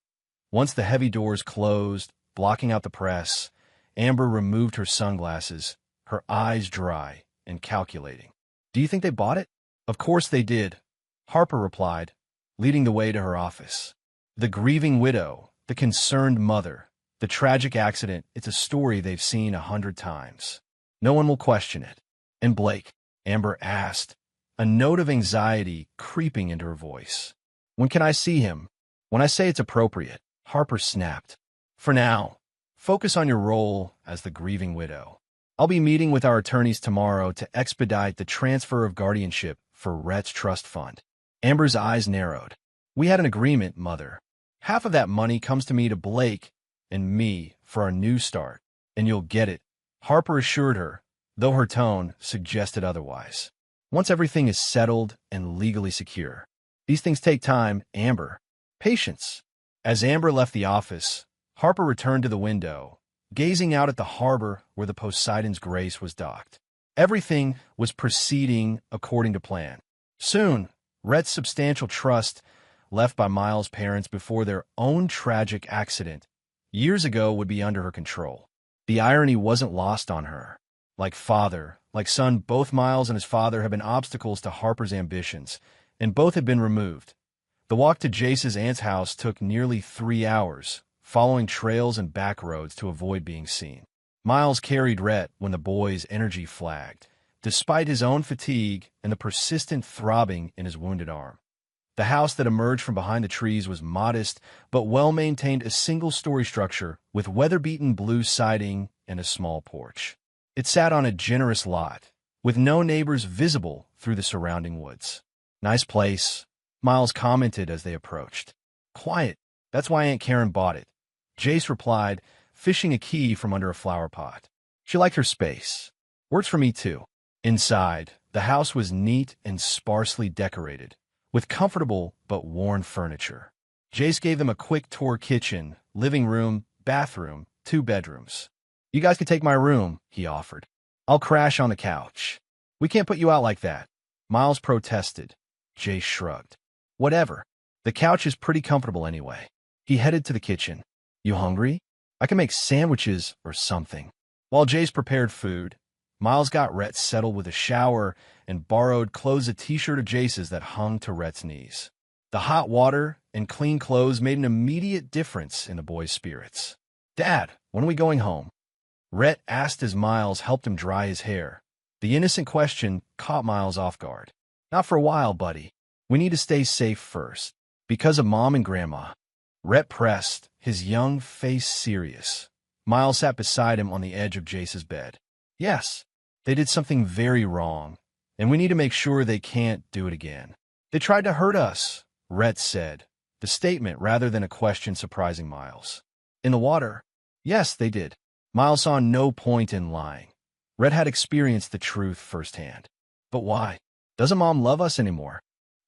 Once the heavy doors closed, blocking out the press, Amber removed her sunglasses, her eyes dry and calculating. "Do you think they bought it?" "Of course they did," Harper replied, leading the way to her office. "The grieving widow, the concerned mother, the tragic accident, it's a story they've seen 100 times. No one will question it." "And Blake?" Amber asked, a note of anxiety creeping into her voice. "When can I see him?" "When I say it's appropriate," Harper snapped. "For now, focus on your role as the grieving widow. I'll be meeting with our attorneys tomorrow to expedite the transfer of guardianship for Rhett's trust fund." Amber's eyes narrowed. "We had an agreement, Mother. Half of that money comes to me, to Blake and me, for our new start, and you'll get it," Harper assured her, though her tone suggested otherwise. "Once everything is settled and legally secure. These things take time, Amber. Patience." As Amber left the office, Harper returned to the window, gazing out at the harbor where the Poseidon's Grace was docked. Everything was proceeding according to plan. Soon, Rhett's substantial trust, left by Miles' parents before their own tragic accident years ago, would be under her control. The irony wasn't lost on her. Like father, like son, both Miles and his father have been obstacles to Harper's ambitions, and both had been removed. The walk to Jace's aunt's house took nearly 3 hours, following trails and back roads to avoid being seen. Miles carried Rhett when the boy's energy flagged, despite his own fatigue and the persistent throbbing in his wounded arm. The house that emerged from behind the trees was modest but well-maintained, a single-story structure with weather-beaten blue siding and a small porch. It sat on a generous lot, with no neighbors visible through the surrounding woods. "Nice place," Miles commented as they approached. "Quiet. That's why Aunt Karen bought it." Jace replied, fishing a key from under a flower pot. She liked her space. Works for me too. Inside, the house was neat and sparsely decorated, with comfortable but worn furniture. Jace gave them a quick tour: kitchen, living room, bathroom, 2 bedrooms. You guys could take my room, he offered. I'll crash on the couch. We can't put you out like that, Miles protested. Jace shrugged. Whatever. The couch is pretty comfortable anyway. He headed to the kitchen. You hungry? I can make sandwiches or something. While Jace prepared food, Miles got Rhett settled with a shower and borrowed clothes, a t-shirt of Jace's that hung to Rhett's knees. The hot water and clean clothes made an immediate difference in the boy's spirits. Dad, when are we going home? Rhett asked as Miles helped him dry his hair. The innocent question caught Miles off guard. Not for a while, buddy. We need to stay safe first. Because of Mom and Grandma. Rhett pressed, his young face serious. Miles sat beside him on the edge of Jace's bed. Yes, they did something very wrong, and we need to make sure they can't do it again. They tried to hurt us, Rhett said, the statement rather than a question surprising Miles. In the water? Yes, they did. Miles saw no point in lying. Rhett had experienced the truth firsthand. But why? Doesn't Mom love us anymore?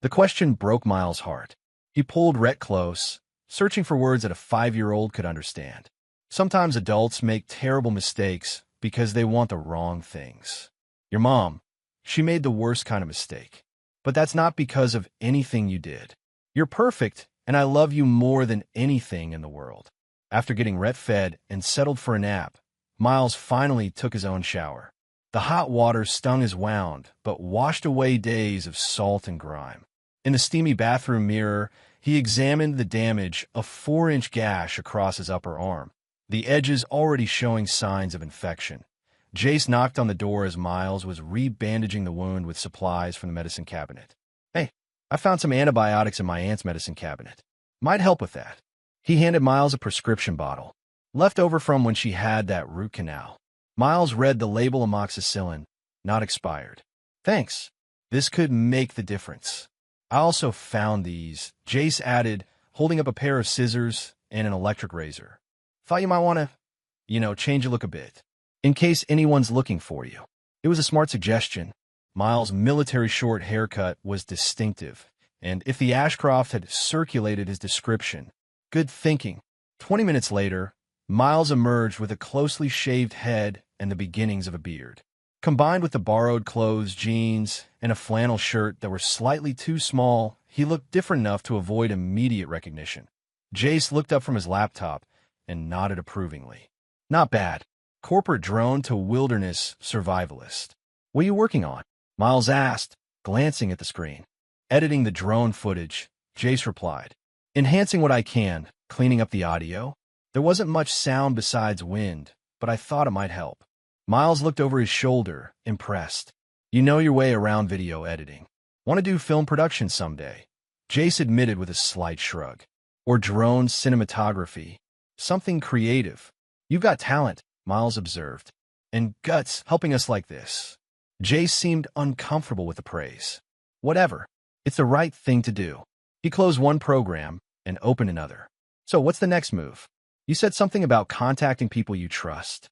The question broke Miles' heart. He pulled Rhett close, searching for words that a 5-year-old could understand. Sometimes adults make terrible mistakes because they want the wrong things. Your mom, she made the worst kind of mistake. But that's not because of anything you did. You're perfect, and I love you more than anything in the world. After getting Rhett fed and settled for a nap, Miles finally took his own shower. The hot water stung his wound, but washed away days of salt and grime. In the steamy bathroom mirror, he examined the damage: a 4-inch gash across his upper arm, the edges already showing signs of infection. Jace knocked on the door as Miles was re-bandaging the wound with supplies from the medicine cabinet. Hey, I found some antibiotics in my aunt's medicine cabinet. Might help with that. He handed Miles a prescription bottle, left over from when she had that root canal. Miles read the label: amoxicillin, not expired. Thanks. This could make the difference. I also found these, Jace added, holding up a pair of scissors and an electric razor. Thought you might want to, change your look a bit, in case anyone's looking for you. It was a smart suggestion. Miles' military short haircut was distinctive, and if the Ashcroft had circulated his description, good thinking. 20 minutes later, Miles emerged with a closely shaved head and the beginnings of a beard. Combined with the borrowed clothes, jeans, and a flannel shirt that were slightly too small, he looked different enough to avoid immediate recognition. Jace looked up from his laptop and nodded approvingly. Not bad. Corporate drone to wilderness survivalist. What are you working on? Miles asked, glancing at the screen. Editing the drone footage, Jace replied. Enhancing what I can, cleaning up the audio. There wasn't much sound besides wind, but I thought it might help. Miles looked over his shoulder, impressed. You know your way around video editing. Want to do film production someday? Jace admitted with a slight shrug. Or drone cinematography. Something creative. You've got talent, Miles observed. And guts helping us like this. Jace seemed uncomfortable with the praise. Whatever. It's the right thing to do. He closed one program and opened another. So what's the next move? You said something about contacting people you trust.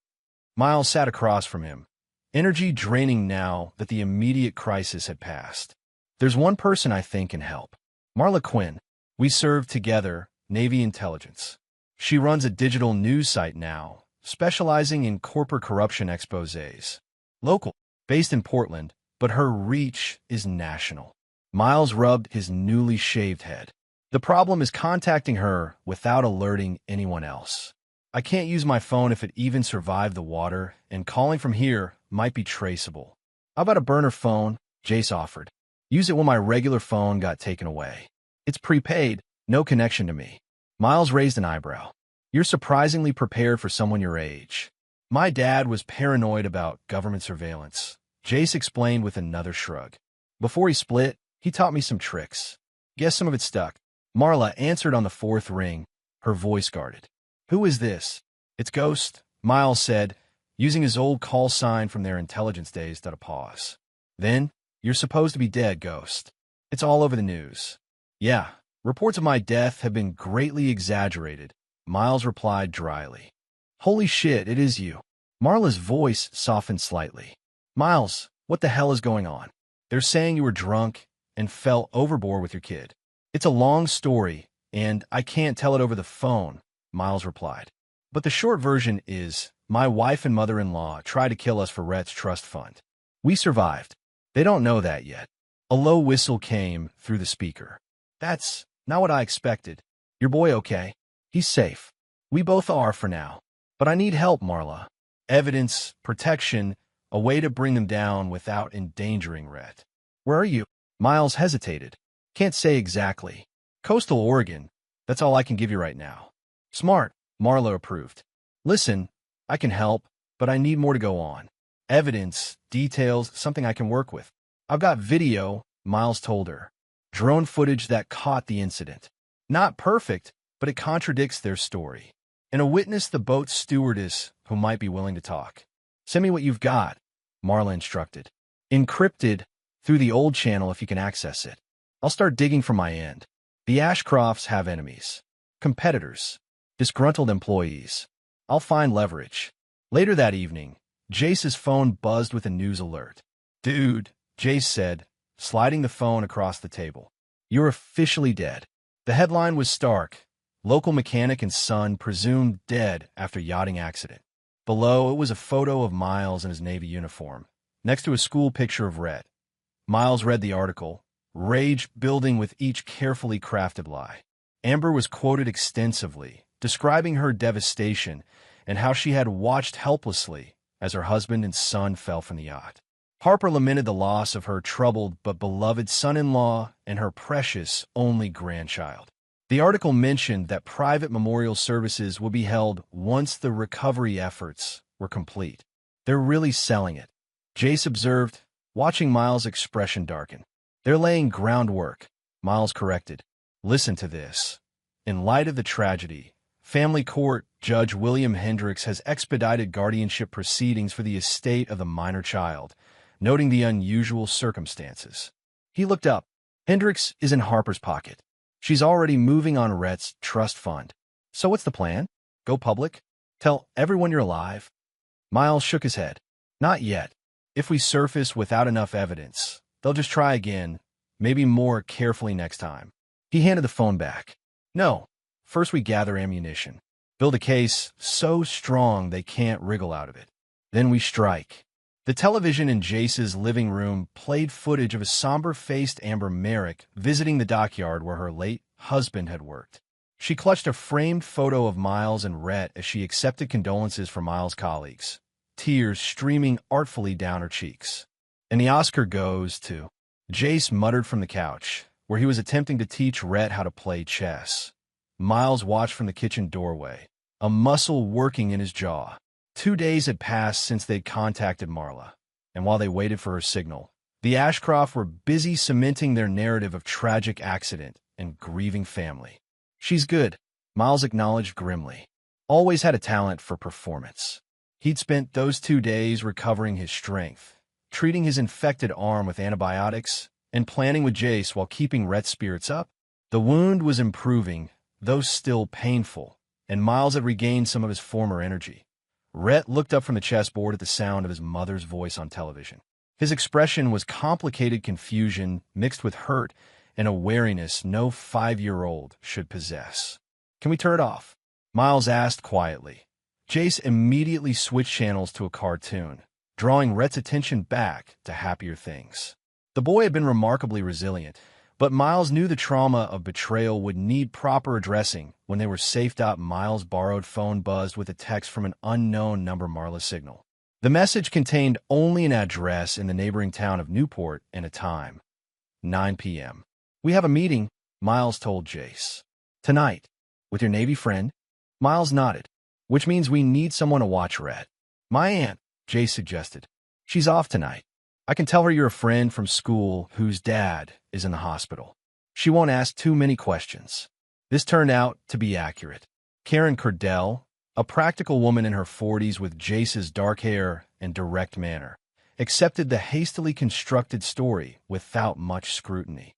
Miles sat across from him, energy draining now that the immediate crisis had passed. There's one person I think can help. Marla Quinn. We served together, Navy intelligence. She runs a digital news site now, specializing in corporate corruption exposés. Local, based in Portland, but her reach is national. Miles rubbed his newly shaved head. The problem is contacting her without alerting anyone else. I can't use my phone if it even survived the water, and calling from here might be traceable. How about a burner phone? Jace offered. Use it when my regular phone got taken away. It's prepaid, no connection to me. Miles raised an eyebrow. You're surprisingly prepared for someone your age. My dad was paranoid about government surveillance, Jace explained with another shrug. Before he split, he taught me some tricks. Guess some of it stuck. Marla answered on the 4th ring, her voice guarded. Who is this? It's Ghost, Miles said, using his old call sign from their intelligence days without a pause. Then, you're supposed to be dead, Ghost. It's all over the news. Yeah, reports of my death have been greatly exaggerated, Miles replied dryly. Holy shit, it is you. Marla's voice softened slightly. Miles, what the hell is going on? They're saying you were drunk and fell overboard with your kid. It's a long story, and I can't tell it over the phone, Miles replied. But the short version is, my wife and mother-in-law tried to kill us for Rhett's trust fund. We survived. They don't know that yet. A low whistle came through the speaker. That's not what I expected. Your boy okay? He's safe. We both are for now. But I need help, Marla. Evidence, protection, a way to bring them down without endangering Rhett. Where are you? Miles hesitated. Can't say exactly. Coastal Oregon. That's all I can give you right now. Smart, Marla approved. Listen, I can help, but I need more to go on. Evidence, details, something I can work with. I've got video, Miles told her. Drone footage that caught the incident. Not perfect, but it contradicts their story. And a witness, the boat's stewardess, who might be willing to talk. Send me what you've got, Marla instructed. Encrypted through the old channel if you can access it. I'll start digging from my end. The Ashcrofts have enemies. Competitors. Disgruntled employees. I'll find leverage. Later that evening, Jace's phone buzzed with a news alert. Dude, Jace said, sliding the phone across the table. You're officially dead. The headline was stark. Local mechanic and son presumed dead after yachting accident. Below, it was a photo of Miles in his Navy uniform, next to a school picture of Rhett. Miles read the article, rage building with each carefully crafted lie. Amber was quoted extensively, describing her devastation and how she had watched helplessly as her husband and son fell from the yacht. Harper lamented the loss of her troubled but beloved son-in-law and her precious only grandchild. The article mentioned that private memorial services will be held once the recovery efforts were complete. They're really selling it, Jace observed, watching Miles' expression darken. They're laying groundwork, Miles corrected. Listen to this. In light of the tragedy, Family Court Judge William Hendricks has expedited guardianship proceedings for the estate of the minor child, noting the unusual circumstances. He looked up. Hendricks is in Harper's pocket. She's already moving on Rhett's trust fund. So what's the plan? Go public? Tell everyone you're alive? Miles shook his head. Not yet. If we surface without enough evidence, they'll just try again, maybe more carefully next time. He handed the phone back. No. First we gather ammunition. Build a case so strong they can't wriggle out of it. Then we strike. The television in Jace's living room played footage of a somber-faced Amber Merrick visiting the dockyard where her late husband had worked. She clutched a framed photo of Miles and Rhett as she accepted condolences from Miles' colleagues, tears streaming artfully down her cheeks. And the Oscar goes to... Jace muttered from the couch, where he was attempting to teach Rhett how to play chess. Miles watched from the kitchen doorway, a muscle working in his jaw. 2 days had passed since they'd contacted Marla, and while they waited for her signal, the Ashcroft were busy cementing their narrative of tragic accident and grieving family. She's good, Miles acknowledged grimly. Always had a talent for performance. He'd spent those 2 days recovering his strength, treating his infected arm with antibiotics, and planning with Jace while keeping Rhett's spirits up. The wound was improving, though still painful, and Miles had regained some of his former energy. Rhett looked up from the chessboard at the sound of his mother's voice on television. His expression was complicated confusion mixed with hurt and a wariness no 5-year-old should possess. Can we turn it off? Miles asked quietly. Jace immediately switched channels to a cartoon, drawing Rhett's attention back to happier things. The boy had been remarkably resilient, but Miles knew the trauma of betrayal would need proper addressing when they were safed up. Miles' borrowed phone buzzed with a text from an unknown number Marla signal. The message contained only an address in the neighboring town of Newport and a time. 9 p.m. We have a meeting, Miles told Jace. Tonight. With your Navy friend? Miles nodded. Which means we need someone to watch Rhett. My aunt, Jace suggested. She's off tonight. I can tell her you're a friend from school whose dad is in the hospital. She won't ask too many questions. This turned out to be accurate. Karen Cordell, a practical woman in her 40s with Jace's dark hair and direct manner, accepted the hastily constructed story without much scrutiny.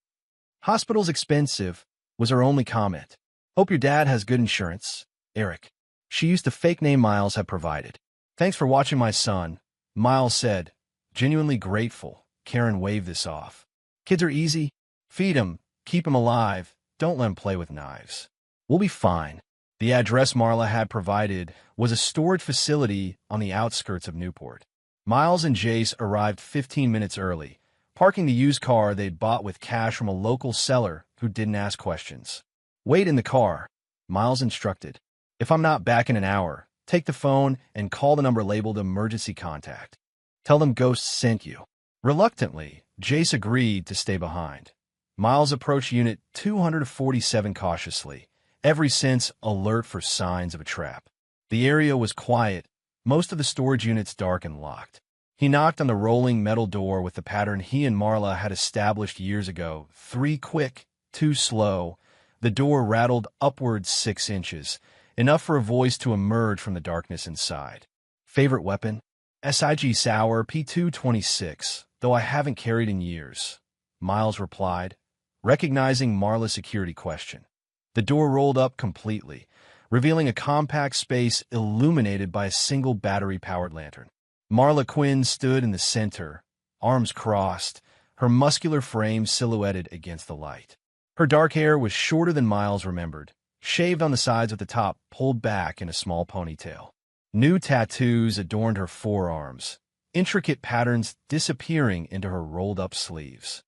Hospital's expensive, was her only comment. Hope your dad has good insurance. Eric. She used the fake name Miles had provided. Thanks for watching my son, Miles said. Genuinely grateful, Karen waved this off. Kids are easy. Feed 'em, keep 'em alive, don't let 'em play with knives. We'll be fine. The address Marla had provided was a storage facility on the outskirts of Newport. Miles and Jace arrived 15 minutes early, parking the used car they'd bought with cash from a local seller who didn't ask questions. Wait in the car, Miles instructed. If I'm not back in an hour, take the phone and call the number labeled emergency contact. Tell them Ghost sent you. Reluctantly, Jace agreed to stay behind. Miles approached Unit 247 cautiously, every sense alert for signs of a trap. The area was quiet, most of the storage units dark and locked. He knocked on the rolling metal door with the pattern he and Marla had established years ago. 3 quick, 2 slow. The door rattled upwards 6 inches, enough for a voice to emerge from the darkness inside. Favorite weapon? SIG Sauer P226, though I haven't carried in years, Miles replied, recognizing Marla's security question. The door rolled up completely, revealing a compact space illuminated by a single battery-powered lantern. Marla Quinn stood in the center, arms crossed, her muscular frame silhouetted against the light. Her dark hair was shorter than Miles remembered, shaved on the sides with the top pulled back in a small ponytail. New tattoos adorned her forearms, intricate patterns disappearing into her rolled-up sleeves.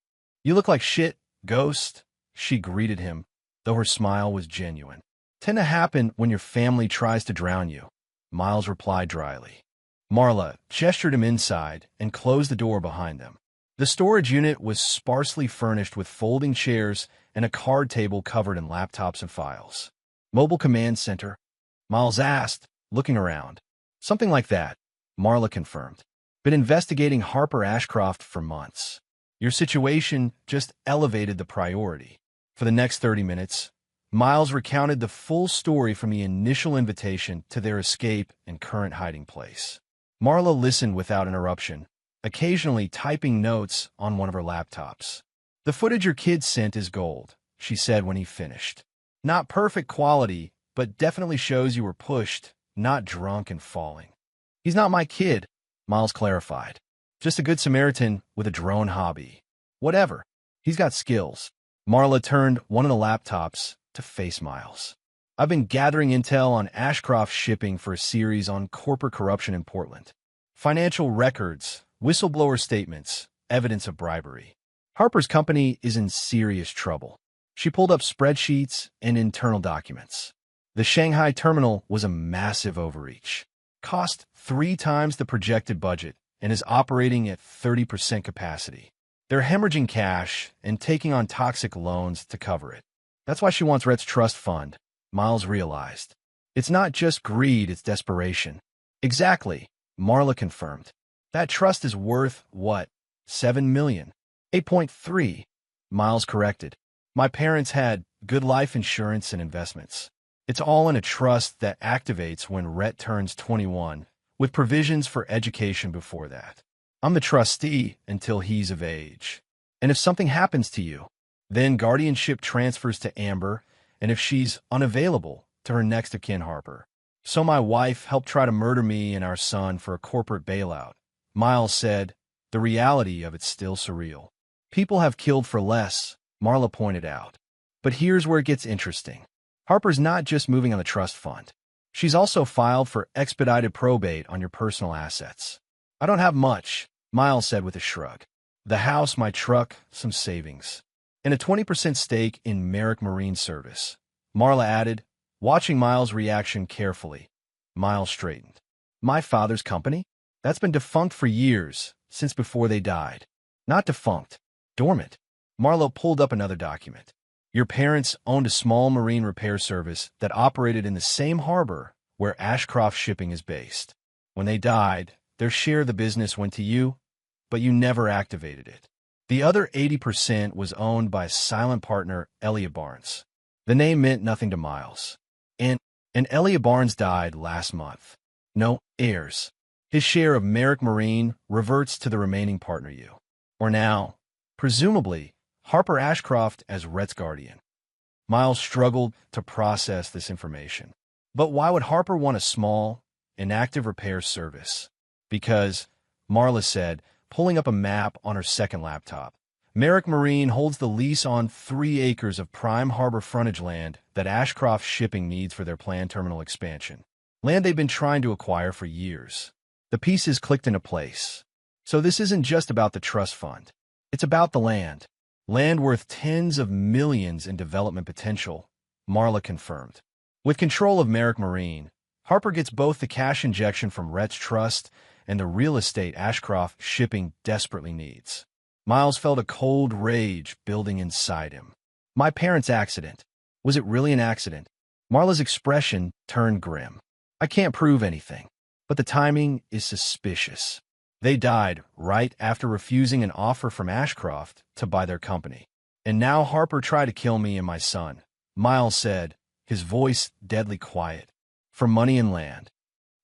You look like shit, Ghost, she greeted him, though her smile was genuine. Tend to happen when your family tries to drown you, Miles replied dryly. Marla gestured him inside and closed the door behind them. The storage unit was sparsely furnished with folding chairs and a card table covered in laptops and files. Mobile command center? Miles asked, looking around. Something like that, Marla confirmed. Been investigating Harper Ashcroft for months. Your situation just elevated the priority. For the next 30 minutes, Miles recounted the full story from the initial invitation to their escape and current hiding place. Marla listened without interruption, occasionally typing notes on one of her laptops. The footage your kid sent is gold, she said when he finished. Not perfect quality, but definitely shows you were pushed, not drunk and falling. He's not my kid, Miles clarified. Just a good Samaritan with a drone hobby. Whatever. He's got skills. Marla turned one of the laptops to face Miles. I've been gathering intel on Ashcroft shipping for a series on corporate corruption in Portland. Financial records, whistleblower statements, evidence of bribery. Harper's company is in serious trouble. She pulled up spreadsheets and internal documents. The Shanghai terminal was a massive overreach. Cost 3 times the projected budget and is operating at 30% capacity. They're hemorrhaging cash and taking on toxic loans to cover it. That's why she wants Rhett's trust fund, Miles realized. It's not just greed, it's desperation. Exactly, Marla confirmed. That trust is worth, what, $7 million? 8.3, Miles corrected. My parents had good life insurance and investments. It's all in a trust that activates when Rhett turns 21, with provisions for education before that. I'm the trustee until he's of age. And if something happens to you, then guardianship transfers to Amber, and if she's unavailable, to her next of kin Harper. So my wife helped try to murder me and our son for a corporate bailout. Miles said, the reality of it's still surreal. People have killed for less, Marla pointed out. But here's where it gets interesting. Harper's not just moving on the trust fund. She's also filed for expedited probate on your personal assets. I don't have much, Miles said with a shrug. The house, my truck, some savings, and a 20% stake in Merrick Marine Service. Marla added, watching Miles' reaction carefully. Miles straightened. My father's company? That's been defunct for years, since before they died. Not defunct, dormant. Marla pulled up another document. Your parents owned a small marine repair service that operated in the same harbor where Ashcroft Shipping is based. When they died, their share of the business went to you, but you never activated it. The other 80% was owned by silent partner Elliot Barnes. The name meant nothing to Miles. And Elliot Barnes died last month. No heirs. His share of Merrick Marine reverts to the remaining partner you. Or now, presumably, Harper Ashcroft as Rhett's guardian. Miles struggled to process this information. But why would Harper want a small, inactive repair service? Because, Marla said, pulling up a map on her second laptop, Merrick Marine holds the lease on 3 acres of prime harbor frontage land that Ashcroft Shipping needs for their planned terminal expansion. Land they've been trying to acquire for years. The pieces clicked into place. So this isn't just about the trust fund. It's about the land. Land worth tens of millions in development potential, Marla confirmed. With control of Merrick Marine, Harper gets both the cash injection from Rhett's trust and the real estate Ashcroft Shipping desperately needs. Miles felt a cold rage building inside him. My parents' accident. Was it really an accident? Marla's expression turned grim. I can't prove anything, but the timing is suspicious. They died right after refusing an offer from Ashcroft to buy their company. And now Harper tried to kill me and my son, Miles said, his voice deadly quiet. For money and land.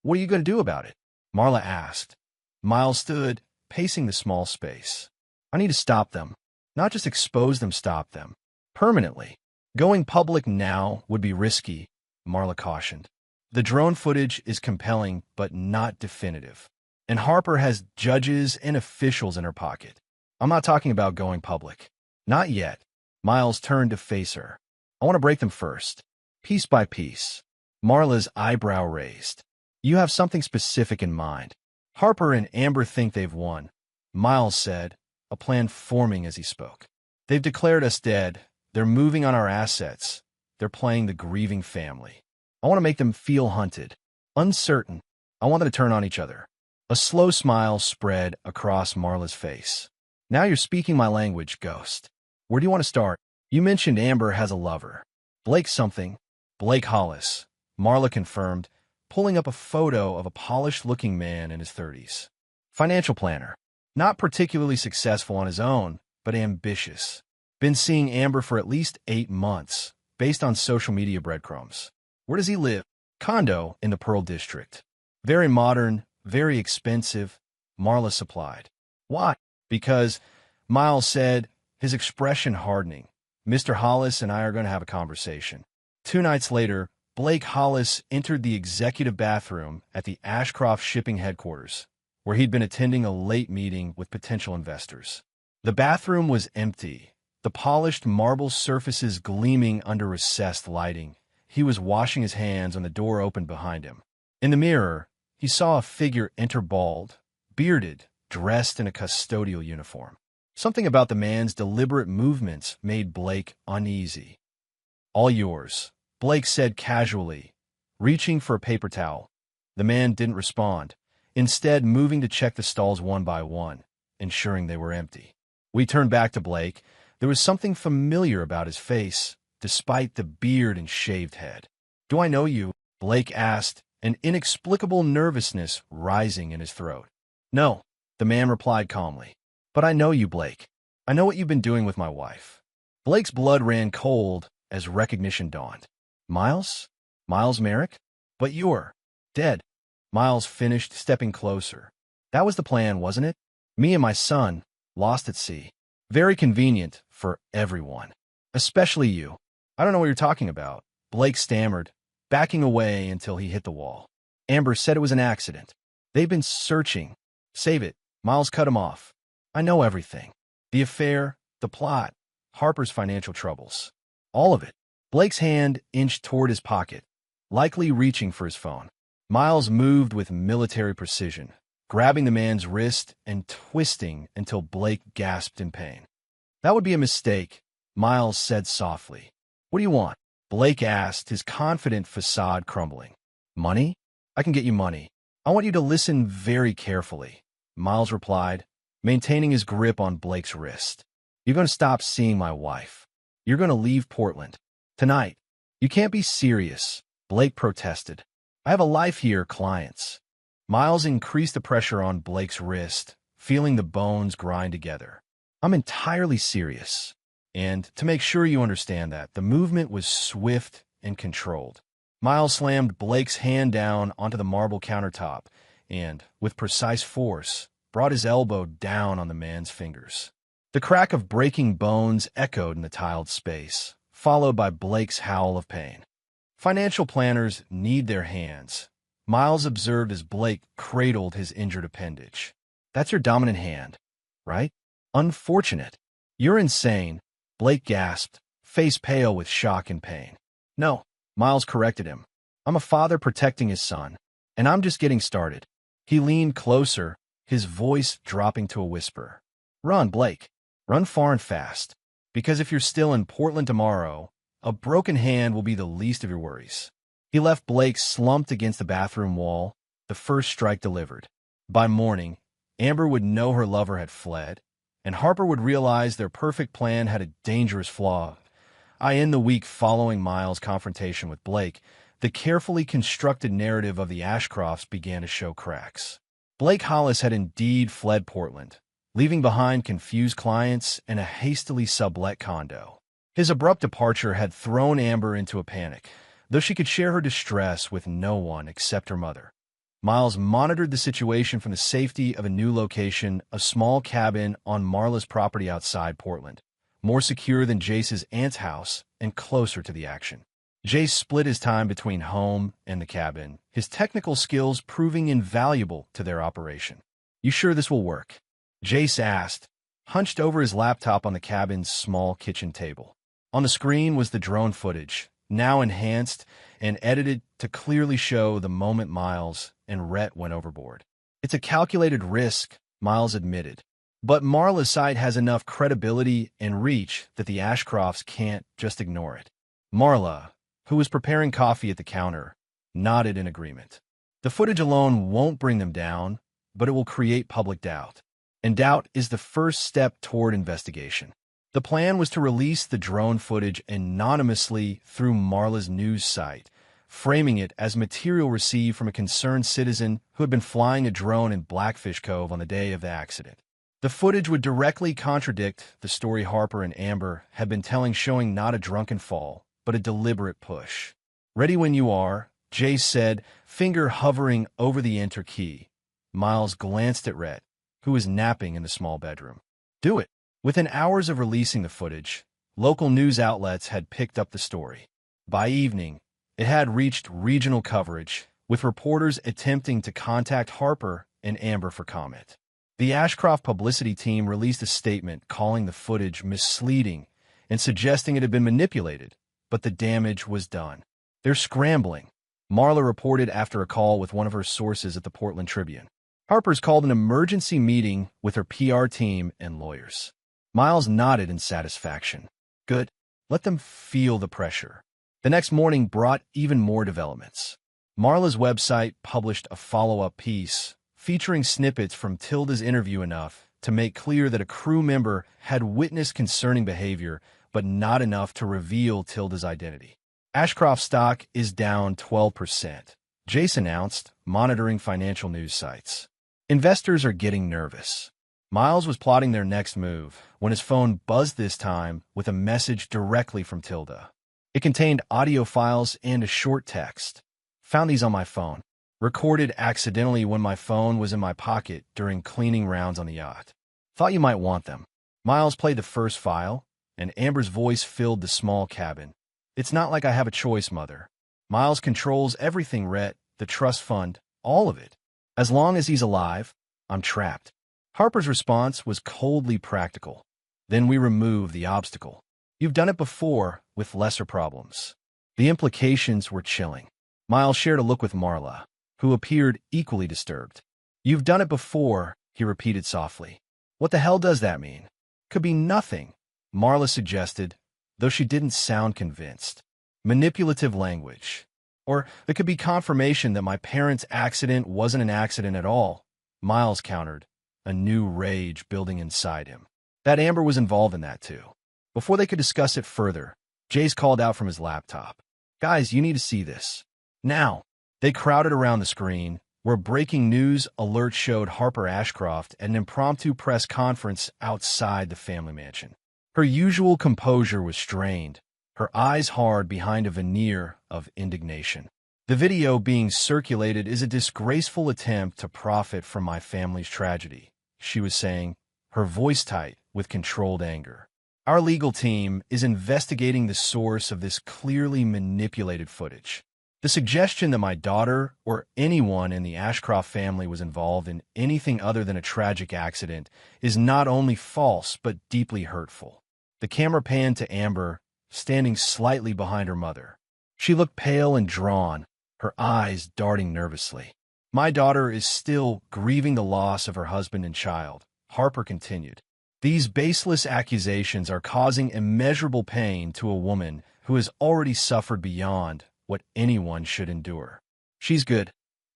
What are you going to do about it? Marla asked. Miles stood, pacing the small space. I need to stop them. Not just expose them, stop them. Permanently. Going public now would be risky, Marla cautioned. The drone footage is compelling, but not definitive. And Harper has judges and officials in her pocket. I'm not talking about going public. Not yet. Miles turned to face her. I want to break them first. Piece by piece. Marla's eyebrow raised. You have something specific in mind. Harper and Amber think they've won, Miles said, a plan forming as he spoke. They've declared us dead. They're moving on our assets. They're playing the grieving family. I want to make them feel hunted. Uncertain. I want them to turn on each other. A slow smile spread across Marla's face. Now you're speaking my language, Ghost. Where do you want to start? You mentioned Amber has a lover. Blake something. Blake Hollis, Marla confirmed, pulling up a photo of a polished-looking man in his 30s. Financial planner. Not particularly successful on his own, but ambitious. Been seeing Amber for at least 8 months, based on social media breadcrumbs. Where does he live? Condo in the Pearl District. Very modern, very expensive, Marla supplied. Why? Because, Miles said, his expression hardening. Mr. Hollis and I are going to have a conversation. 2 nights later, Blake Hollis entered the executive bathroom at the Ashcroft Shipping headquarters, where he'd been attending a late meeting with potential investors. The bathroom was empty, the polished marble surfaces gleaming under recessed lighting. He was washing his hands when the door opened behind him. In the mirror, he saw a figure enter bald, bearded, dressed in a custodial uniform. Something about the man's deliberate movements made Blake uneasy. All yours, Blake said casually, reaching for a paper towel. The man didn't respond, instead moving to check the stalls one by one, ensuring they were empty. We turned back to Blake. There was something familiar about his face, despite the beard and shaved head. Do I know you? Blake asked, an inexplicable nervousness rising in his throat. No, the man replied calmly. But I know you, Blake. I know what you've been doing with my wife. Blake's blood ran cold as recognition dawned. Miles? Miles Merrick? But you're dead. Miles finished, stepping closer. That was the plan, wasn't it? Me and my son, lost at sea. Very convenient for everyone. Especially you. I don't know what you're talking about. Blake stammered, backing away until he hit the wall. Amber said it was an accident. They've been searching. Save it. Miles cut him off. I know everything. The affair, the plot, Harper's financial troubles. All of it. Blake's hand inched toward his pocket, likely reaching for his phone. Miles moved with military precision, grabbing the man's wrist and twisting until Blake gasped in pain. That would be a mistake, Miles said softly. What do you want? Blake asked, his confident facade crumbling. Money? I can get you money. I want you to listen very carefully, Miles replied, maintaining his grip on Blake's wrist. You're going to stop seeing my wife. You're going to leave Portland. Tonight. You can't be serious, Blake protested. I have a life here, clients. Miles increased the pressure on Blake's wrist, feeling the bones grind together. I'm entirely serious. And to make sure you understand that, the movement was swift and controlled. Miles slammed Blake's hand down onto the marble countertop and, with precise force, brought his elbow down on the man's fingers. The crack of breaking bones echoed in the tiled space, followed by Blake's howl of pain. Financial planners need their hands. Miles observed as Blake cradled his injured appendage. That's your dominant hand, right? Unfortunate. You're insane, Blake gasped, face pale with shock and pain. No, Miles corrected him. I'm a father protecting his son, and I'm just getting started. He leaned closer, his voice dropping to a whisper. Run, Blake. Run far and fast. Because if you're still in Portland tomorrow, a broken hand will be the least of your worries. He left Blake slumped against the bathroom wall, the first strike delivered. By morning, Amber would know her lover had fled, and Harper would realize their perfect plan had a dangerous flaw. In the week following Miles' confrontation with Blake, the carefully constructed narrative of the Ashcrofts began to show cracks. Blake Hollis had indeed fled Portland, leaving behind confused clients and a hastily sublet condo. His abrupt departure had thrown Amber into a panic, though she could share her distress with no one except her mother. Miles monitored the situation from the safety of a new location, a small cabin on Marla's property outside Portland, more secure than Jace's aunt's house and closer to the action. Jace split his time between home and the cabin, his technical skills proving invaluable to their operation. You sure this will work? Jace asked, hunched over his laptop on the cabin's small kitchen table. On the screen was the drone footage, now enhanced and edited to clearly show the moment Miles and Rhett went overboard. It's a calculated risk, Miles admitted, but Marla's site has enough credibility and reach that the Ashcrofts can't just ignore it. Marla, who was preparing coffee at the counter, nodded in agreement. The footage alone won't bring them down, but it will create public doubt. And doubt is the first step toward investigation. The plan was to release the drone footage anonymously through Marla's news site, framing it as material received from a concerned citizen who had been flying a drone in Blackfish Cove on the day of the accident. The footage would directly contradict the story Harper and Amber had been telling, showing not a drunken fall, but a deliberate push. Ready when you are, Jace said, finger hovering over the enter key. Miles glanced at Rhett, who was napping in the small bedroom. Do it. Within hours of releasing the footage, local news outlets had picked up the story. By evening, it had reached regional coverage, with reporters attempting to contact Harper and Amber for comment. The Ashcroft publicity team released a statement calling the footage misleading and suggesting it had been manipulated, but the damage was done. They're scrambling, Marla reported after a call with one of her sources at the Portland Tribune. Harper's called an emergency meeting with her PR team and lawyers. Miles nodded in satisfaction. Good. Let them feel the pressure. The next morning brought even more developments. Marla's website published a follow-up piece featuring snippets from Tilda's interview, enough to make clear that a crew member had witnessed concerning behavior, but not enough to reveal Tilda's identity. Ashcroft stock is down 12%, Jace announced, monitoring financial news sites. Investors are getting nervous. Miles was plotting their next move when his phone buzzed, this time with a message directly from Tilda. It contained audio files and a short text. Found these on my phone. Recorded accidentally when my phone was in my pocket during cleaning rounds on the yacht. Thought you might want them. Miles played the first file, and Amber's voice filled the small cabin. It's not like I have a choice, Mother. Miles controls everything, Rhett, the trust fund, all of it. As long as he's alive, I'm trapped. Harper's response was coldly practical. Then we remove the obstacle. You've done it before with lesser problems. The implications were chilling. Miles shared a look with Marla, who appeared equally disturbed. You've done it before, he repeated softly. What the hell does that mean? Could be nothing, Marla suggested, though she didn't sound convinced. Manipulative language. Or there could be confirmation that my parents' accident wasn't an accident at all, Miles countered, a new rage building inside him. That Amber was involved in that too. Before they could discuss it further, Jace called out from his laptop. Guys, you need to see this. Now. They crowded around the screen, where breaking news alerts showed Harper Ashcroft at an impromptu press conference outside the family mansion. Her usual composure was strained, her eyes hard behind a veneer of indignation. The video being circulated is a disgraceful attempt to profit from my family's tragedy, she was saying, her voice tight with controlled anger. Our legal team is investigating the source of this clearly manipulated footage. The suggestion that my daughter or anyone in the Ashcroft family was involved in anything other than a tragic accident is not only false but deeply hurtful. The camera panned to Amber, standing slightly behind her mother. She looked pale and drawn, her eyes darting nervously. My daughter is still grieving the loss of her husband and child, Harper continued. These baseless accusations are causing immeasurable pain to a woman who has already suffered beyond what anyone should endure. She's good,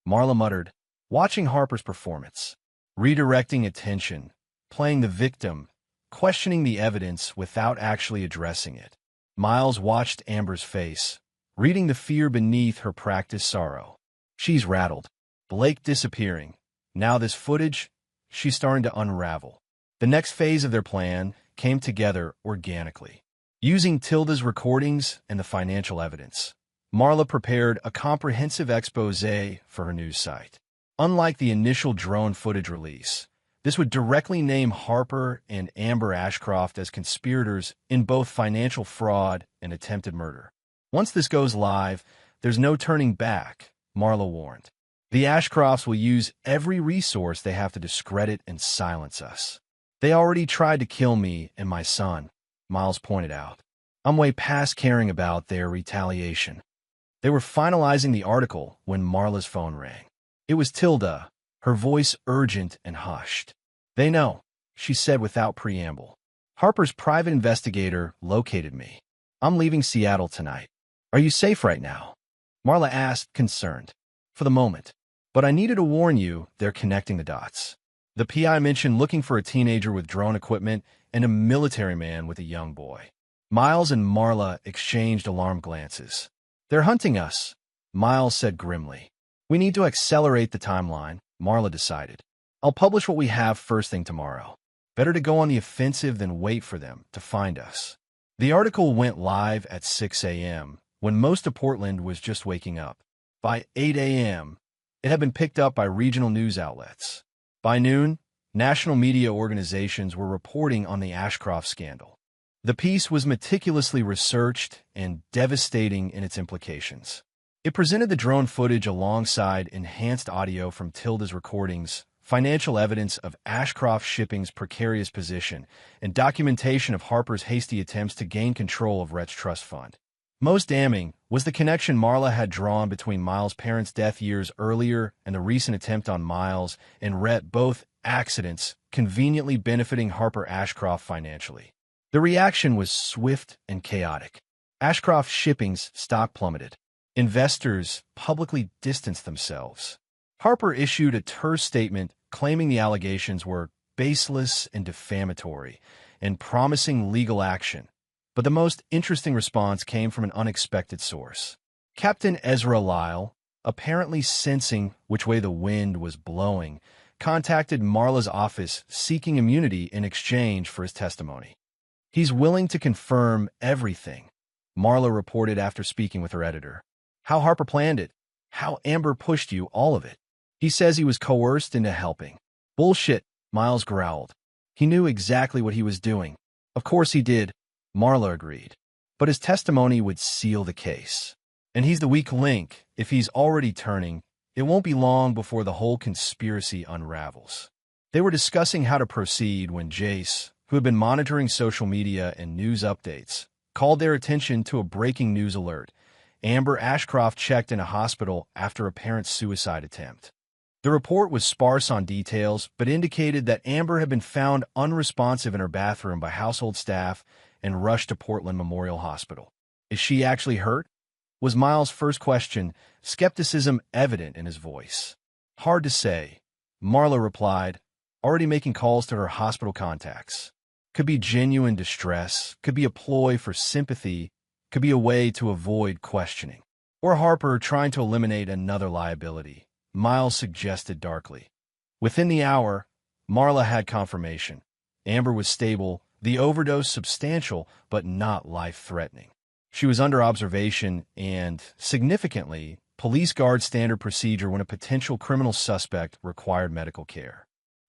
Marla muttered, watching Harper's performance, redirecting attention, playing the victim, questioning the evidence without actually addressing it. Miles watched Amber's face, reading the fear beneath her practiced sorrow. She's rattled. Blake disappearing. Now this footage, she's starting to unravel. The next phase of their plan came together organically. Using Tilda's recordings and the financial evidence, Marla prepared a comprehensive exposé for her news site. Unlike the initial drone footage release, this would directly name Harper and Amber Ashcroft as conspirators in both financial fraud and attempted murder. Once this goes live, there's no turning back, Marla warned. The Ashcrofts will use every resource they have to discredit and silence us. They already tried to kill me and my son, Miles pointed out. I'm way past caring about their retaliation. They were finalizing the article when Marla's phone rang. It was Tilda, her voice urgent and hushed. They know, she said without preamble. Harper's private investigator located me. I'm leaving Seattle tonight. Are you safe right now? Marla asked, concerned. For the moment. But I needed to warn you, they're connecting the dots. The PI mentioned looking for a teenager with drone equipment and a military man with a young boy. Miles and Marla exchanged alarmed glances. They're hunting us, Miles said grimly. We need to accelerate the timeline, Marla decided. I'll publish what we have first thing tomorrow. Better to go on the offensive than wait for them to find us. The article went live at 6 a.m., when most of Portland was just waking up. By 8 a.m., it had been picked up by regional news outlets. By noon, national media organizations were reporting on the Ashcroft scandal. The piece was meticulously researched and devastating in its implications. It presented the drone footage alongside enhanced audio from Tilda's recordings, financial evidence of Ashcroft Shipping's precarious position, and documentation of Harper's hasty attempts to gain control of Rhett's trust fund. Most damning was the connection Marla had drawn between Miles' parents' death years earlier and the recent attempt on Miles and Rhett, both accidents conveniently benefiting Harper Ashcroft financially. The reaction was swift and chaotic. Ashcroft Shipping's stock plummeted. Investors publicly distanced themselves. Harper issued a terse statement claiming the allegations were baseless and defamatory and promising legal action. But the most interesting response came from an unexpected source. Captain Ezra Lyle, apparently sensing which way the wind was blowing, contacted Marla's office seeking immunity in exchange for his testimony. He's willing to confirm everything, Marla reported after speaking with her editor. How Harper planned it, how Amber pushed you, all of it. He says he was coerced into helping. Bullshit, Miles growled. He knew exactly what he was doing. Of course he did, Marla agreed. But his testimony would seal the case. And he's the weak link. If he's already turning, it won't be long before the whole conspiracy unravels. They were discussing how to proceed when Jace, who had been monitoring social media and news updates, called their attention to a breaking news alert. Amber Ashcroft checked in a hospital after a parent's suicide attempt. The report was sparse on details, but indicated that Amber had been found unresponsive in her bathroom by household staff and rushed to Portland Memorial Hospital. Is she actually hurt? Was Miles' first question, skepticism evident in his voice. Hard to say, Marla replied, already making calls to her hospital contacts. Could be genuine distress, could be a ploy for sympathy, could be a way to avoid questioning. Or Harper trying to eliminate another liability, Miles suggested darkly. Within the hour, Marla had confirmation. Amber was stable, the overdose substantial, but not life-threatening. She was under observation and, significantly, police guard standard procedure when a potential criminal suspect required medical care.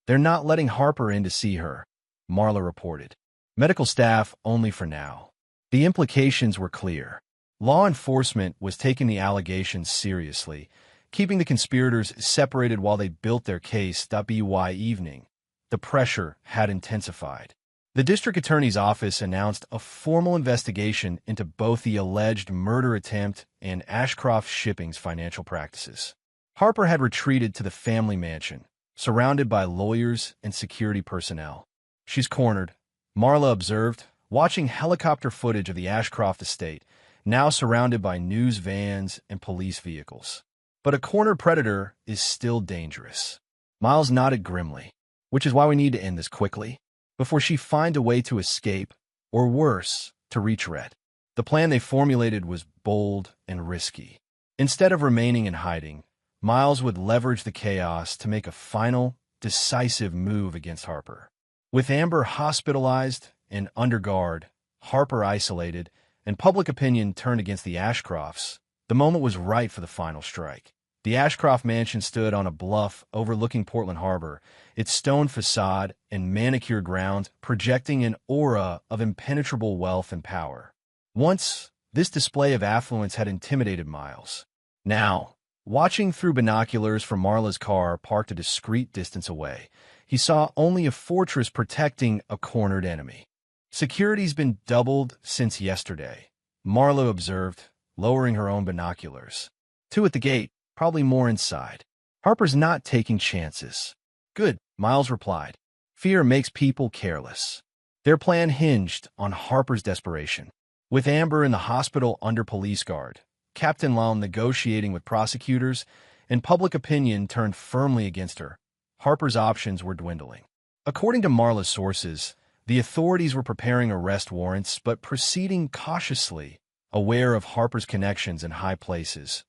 They're not letting Harper in to see her, Marla reported. Medical staff only for now. The implications were clear. Law enforcement was taking the allegations seriously, keeping the conspirators separated while they built their case. By evening, the pressure had intensified. The district attorney's office announced a formal investigation into both the alleged murder attempt and Ashcroft Shipping's financial practices. Harper had retreated to the family mansion, surrounded by lawyers and security personnel. "She's cornered," Marla observed, watching helicopter footage of the Ashcroft estate, now surrounded by news vans and police vehicles. But a cornered predator is still dangerous. Miles nodded grimly. "Which is why we need to end this quickly, before she finds a way to escape, or worse, to retread." The plan they formulated was bold and risky. Instead of remaining in hiding, Miles would leverage the chaos to make a final, decisive move against Harper. With Amber hospitalized and under guard, Harper isolated, and public opinion turned against the Ashcrofts, the moment was right for the final strike. The Ashcroft mansion stood on a bluff overlooking Portland Harbor, its stone facade and manicured grounds projecting an aura of impenetrable wealth and power. Once, this display of affluence had intimidated Miles. Now, watching through binoculars from Marla's car parked a discreet distance away, he saw only a fortress protecting a cornered enemy. "Security's been doubled since yesterday," Marla observed, lowering her own binoculars. "Two at the gate, probably more inside. Harper's not taking chances." "Good," Miles replied. "Fear makes people careless." Their plan hinged on Harper's desperation. With Amber in the hospital under police guard, Captain Lal negotiating with prosecutors, and public opinion turned firmly against her, Harper's options were dwindling. According to Marla's sources, the authorities were preparing arrest warrants but proceeding cautiously, aware of Harper's connections in high places.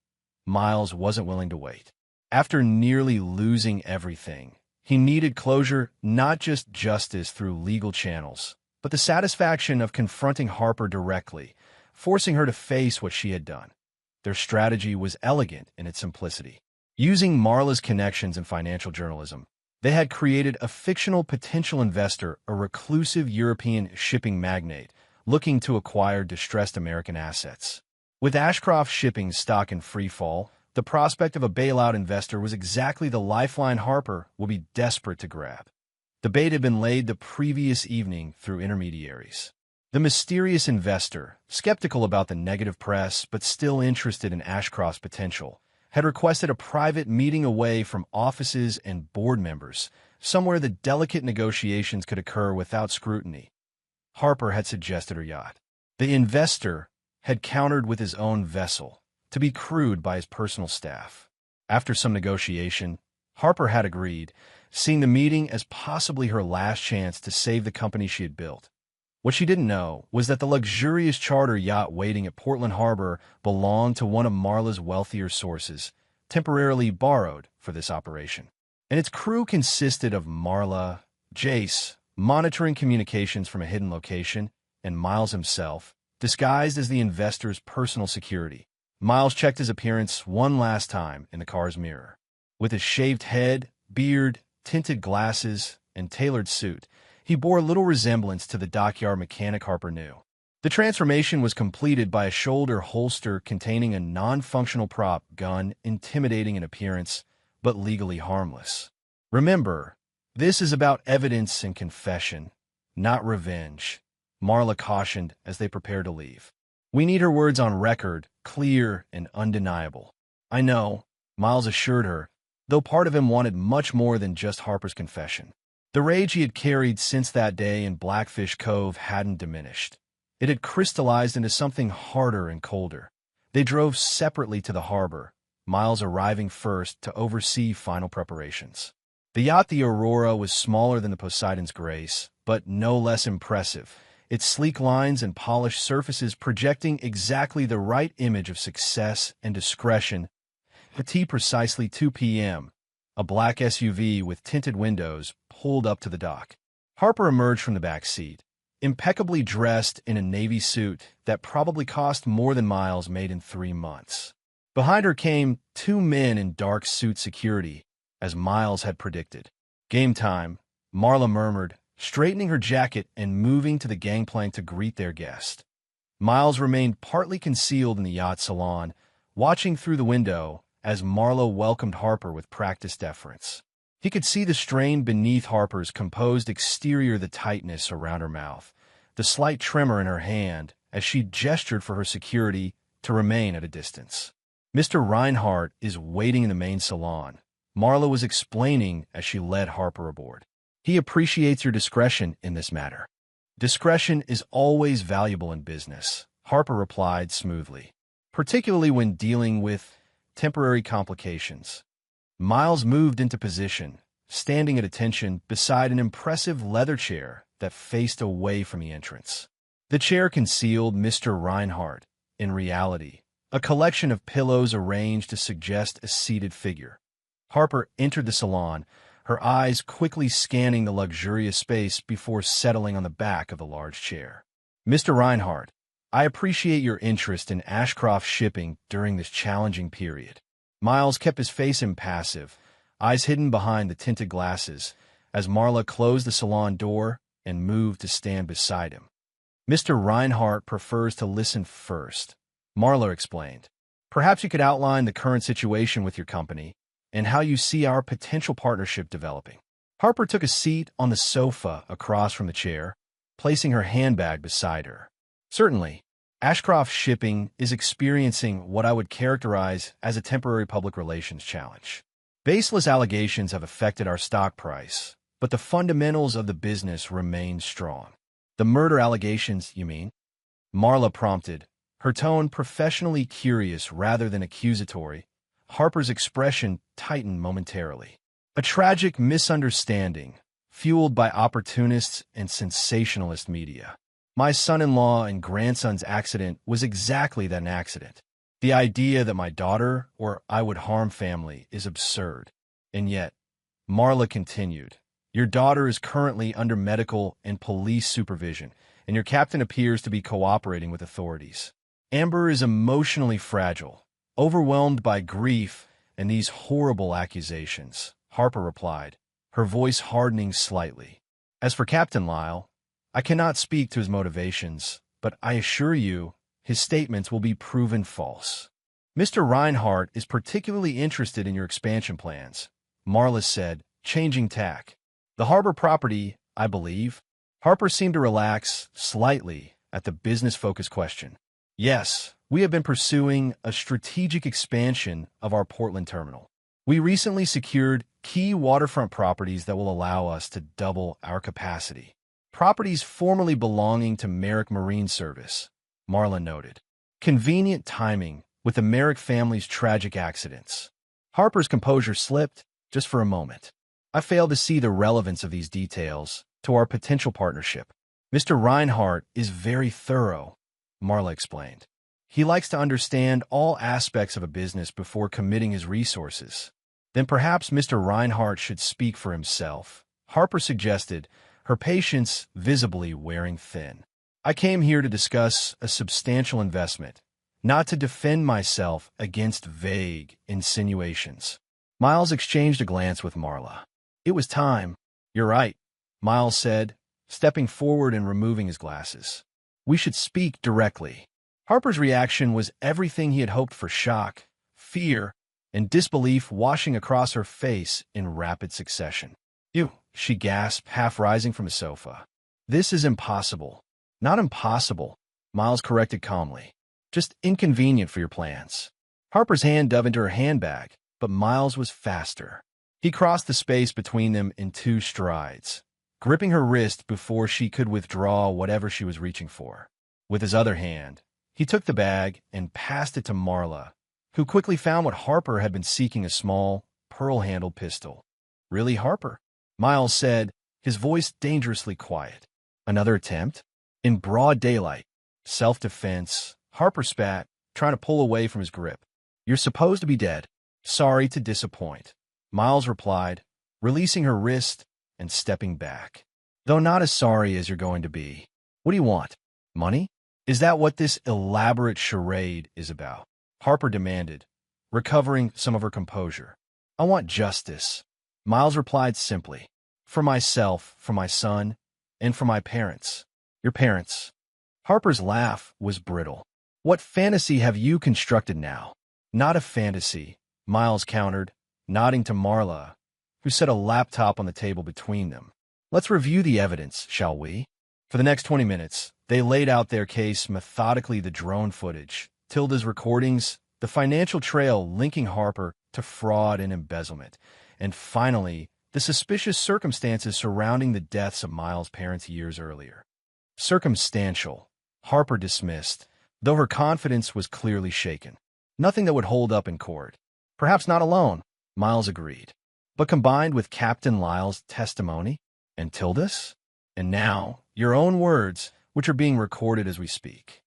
Miles wasn't willing to wait. After nearly losing everything, he needed closure, not just justice through legal channels, but the satisfaction of confronting Harper directly, forcing her to face what she had done. Their strategy was elegant in its simplicity. Using Marla's connections in financial journalism, they had created a fictional potential investor, a reclusive European shipping magnate, looking to acquire distressed American assets. With Ashcroft Shipping's stock in free fall, the prospect of a bailout investor was exactly the lifeline Harper would be desperate to grab. The bait had been laid the previous evening through intermediaries. The mysterious investor, skeptical about the negative press but still interested in Ashcroft's potential, had requested a private meeting away from offices and board members, somewhere the delicate negotiations could occur without scrutiny. Harper had suggested her yacht. The investor had countered with his own vessel, to be crewed by his personal staff. After some negotiation, Harper had agreed, seeing the meeting as possibly her last chance to save the company she had built. What she didn't know was that the luxurious charter yacht waiting at Portland Harbor belonged to one of Marla's wealthier sources, temporarily borrowed for this operation. And its crew consisted of Marla, Jace, monitoring communications from a hidden location, and Miles himself, disguised as the investor's personal security. Miles checked his appearance one last time in the car's mirror. With his shaved head, beard, tinted glasses, and tailored suit, he bore little resemblance to the dockyard mechanic Harper knew. The transformation was completed by a shoulder holster containing a non-functional prop gun, intimidating in appearance, but legally harmless. "Remember, this is about evidence and confession, not revenge," Marla cautioned as they prepared to leave. "We need her words on record, clear and undeniable." "I know," Miles assured her, though part of him wanted much more than just Harper's confession. The rage he had carried since that day in Blackfish Cove hadn't diminished. It had crystallized into something harder and colder. They drove separately to the harbor, Miles arriving first to oversee final preparations. The yacht, the Aurora, was smaller than the Poseidon's Grace, but no less impressive, its sleek lines and polished surfaces projecting exactly the right image of success and discretion. At precisely 2 p.m., a black SUV with tinted windows pulled up to the dock. Harper emerged from the back seat, impeccably dressed in a navy suit that probably cost more than Miles made in 3 months. Behind her came 2 men in dark suit security, as Miles had predicted. "Game time," Marla murmured, straightening her jacket and moving to the gangplank to greet their guest. Miles remained partly concealed in the yacht salon, watching through the window as Marla welcomed Harper with practiced deference. He could see the strain beneath Harper's composed exterior, the tightness around her mouth, the slight tremor in her hand as she gestured for her security to remain at a distance. "Mr. Reinhardt is waiting in the main salon," Marla was explaining as she led Harper aboard. "He appreciates your discretion in this matter." "Discretion is always valuable in business," Harper replied smoothly, "particularly when dealing with temporary complications." Miles moved into position, standing at attention beside an impressive leather chair that faced away from the entrance. The chair concealed Mr. Reinhardt, in reality, a collection of pillows arranged to suggest a seated figure. Harper entered the salon, her eyes quickly scanning the luxurious space before settling on the back of the large chair. "Mr. Reinhardt, I appreciate your interest in Ashcroft shipping during this challenging period." Miles kept his face impassive, eyes hidden behind the tinted glasses, as Marla closed the salon door and moved to stand beside him. "Mr. Reinhardt prefers to listen first," Marla explained. "Perhaps you could outline the current situation with your company and how you see our potential partnership developing." Harper took a seat on the sofa across from the chair, placing her handbag beside her. "Certainly, Ashcroft Shipping is experiencing what I would characterize as a temporary public relations challenge. Baseless allegations have affected our stock price, but the fundamentals of the business remain strong." "The murder allegations, you mean?" Marla prompted, her tone professionally curious rather than accusatory. Harper's expression tightened momentarily. "A tragic misunderstanding, fueled by opportunists and sensationalist media. My son-in-law and grandson's accident was exactly that, an accident. The idea that my daughter or I would harm family is absurd. And yet," Marla continued, "your daughter is currently under medical and police supervision, and your captain appears to be cooperating with authorities. Amber is emotionally fragile, overwhelmed by grief and these horrible accusations," Harper replied, her voice hardening slightly. "As for Captain Lyle, I cannot speak to his motivations, but I assure you his statements will be proven false." "Mr. Reinhardt is particularly interested in your expansion plans," Marla said, changing tack. "The harbor property, I believe." Harper seemed to relax slightly at the business-focused question. "Yes, we have been pursuing a strategic expansion of our Portland terminal. We recently secured key waterfront properties that will allow us to double our capacity. Properties formerly belonging to Merrick Marine Service," Marla noted. "Convenient timing with the Merrick family's tragic accidents." Harper's composure slipped just for a moment. "I fail to see the relevance of these details to our potential partnership." "Mr. Reinhardt is very thorough," Marla explained. "He likes to understand all aspects of a business before committing his resources." "Then perhaps Mr. Reinhardt should speak for himself," Harper suggested, her patience visibly wearing thin. "I came here to discuss a substantial investment, not to defend myself against vague insinuations." Miles exchanged a glance with Marla. "It was time." "You're right," Miles said, stepping forward and removing his glasses. "We should speak directly." Harper's reaction was everything he had hoped for: shock, fear, and disbelief washing across her face in rapid succession. "You," she gasped, half rising from the sofa. "This is impossible." "Not impossible," Miles corrected calmly. "Just inconvenient for your plans." Harper's hand dove into her handbag, but Miles was faster. He crossed the space between them in 2 strides, gripping her wrist before she could withdraw whatever she was reaching for. With his other hand, he took the bag and passed it to Marla, who quickly found what Harper had been seeking: a small, pearl-handled pistol. "Really, Harper?" Miles said, his voice dangerously quiet. "Another attempt?" "In broad daylight." "Self-defense," Harper spat, trying to pull away from his grip. "You're supposed to be dead." "Sorry to disappoint," Miles replied, releasing her wrist and stepping back. "Though not as sorry as you're going to be. What do you want? Money? Is that what this elaborate charade is about?" Harper demanded, recovering some of her composure. "I want justice," Miles replied simply. "For myself, for my son, And for my parents. Your parents. Harper's laugh was brittle. What fantasy have you constructed now? Not a fantasy, Miles countered, nodding to Marla, who set a laptop on the table between them. Let's review the evidence, shall we? For the next 20 minutes, they laid out their case methodically: the drone footage, Tilda's recordings, the financial trail linking Harper to fraud and embezzlement, and finally, the suspicious circumstances surrounding the deaths of Miles' parents years earlier. Circumstantial, Harper dismissed, though her confidence was clearly shaken. Nothing that would hold up in court. Perhaps not alone, Miles agreed. But combined with Captain Lyle's testimony and Tilda's, and now your own words, which are being recorded as we speak.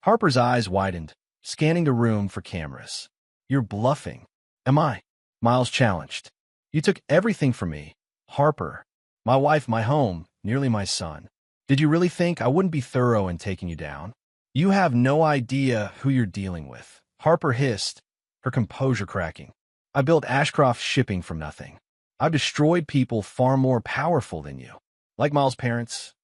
Harper's eyes widened, scanning the room for cameras. You're bluffing. Am I? Miles challenged. You took everything from me, Harper. My wife, my home, nearly my son. Did you really think I wouldn't be thorough in taking you down? You have no idea who you're dealing with, Harper hissed, her composure cracking. I built Ashcroft Shipping from nothing. I've destroyed people far more powerful than you. Like Miles' parents?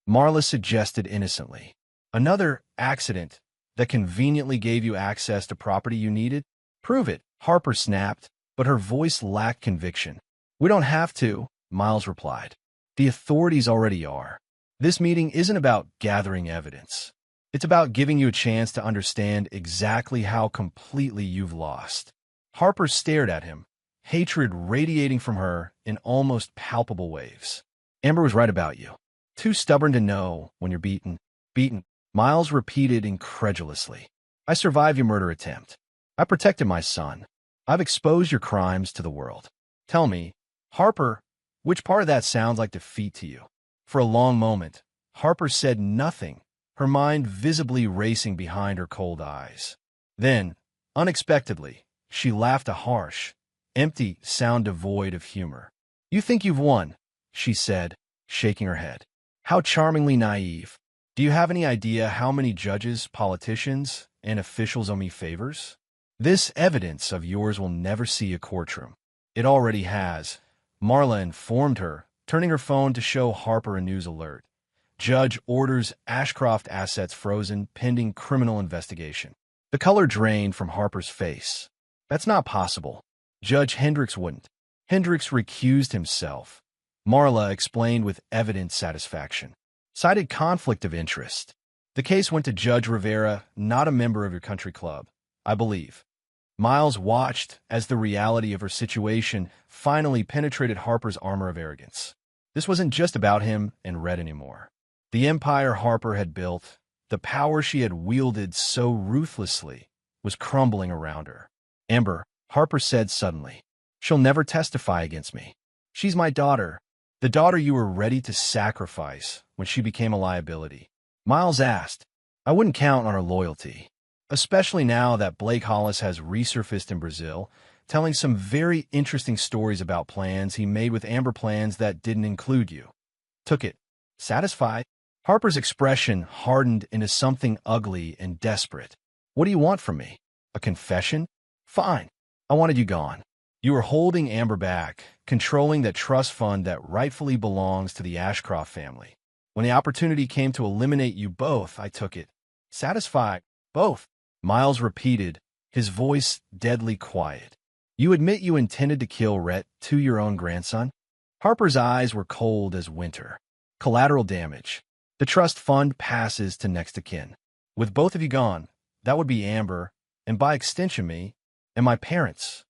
Marla suggested innocently. Another accident that conveniently gave you access to property you needed? Prove it, Harper snapped, but her voice lacked conviction. We don't have to, Miles replied. The authorities already are. This meeting isn't about gathering evidence. It's about giving you a chance to understand exactly how completely you've lost. Harper stared at him, hatred radiating from her in almost palpable waves. Amber was right about you. Too stubborn to know when you're beaten. Beaten, Miles repeated incredulously. I survived your murder attempt. I protected my son. I've exposed your crimes to the world. Tell me, Harper, which part of that sounds like defeat to you? For a long moment, Harper said nothing, her mind visibly racing behind her cold eyes. Then, unexpectedly, she laughed, a harsh, empty sound devoid of humor. You think you've won, she said, shaking her head. How charmingly naive. Do you have any idea how many judges, politicians, and officials owe me favors? This evidence of yours will never see a courtroom. It already has, Marla informed her, turning her phone to show Harper a news alert. Judge orders Ashcroft assets frozen pending criminal investigation. The color drained from Harper's face. That's not possible. Judge Hendricks wouldn't. Hendricks recused himself. Marla explained with evident satisfaction. Cited conflict of interest. The case went to Judge Rivera, not a member of your country club, I believe. Miles watched as the reality of her situation finally penetrated Harper's armor of arrogance. This wasn't just about him and Red anymore. The empire Harper had built, the power she had wielded so ruthlessly, was crumbling around her. Amber, Harper said suddenly, she'll never testify against me. She's my daughter, the daughter you were ready to sacrifice when she became a liability. Miles asked, I wouldn't count on her loyalty, especially now that Blake Hollis has resurfaced in Brazil, telling some very interesting stories about plans he made with Amber, plans that didn't include you. Took it. Satisfied? Harper's expression hardened into something ugly and desperate. What do you want from me? A confession? Fine. I wanted you gone. You were holding Amber back, controlling that trust fund that rightfully belongs to the Ashcroft family. When the opportunity came to eliminate you both, I took it. Satisfied? Both. Miles repeated, his voice deadly quiet. You admit you intended to kill Rhett to your own grandson? Harper's eyes were cold as winter. Collateral damage. The trust fund passes to next of kin. With both of you gone, that would be Amber, and by extension me, and my parents.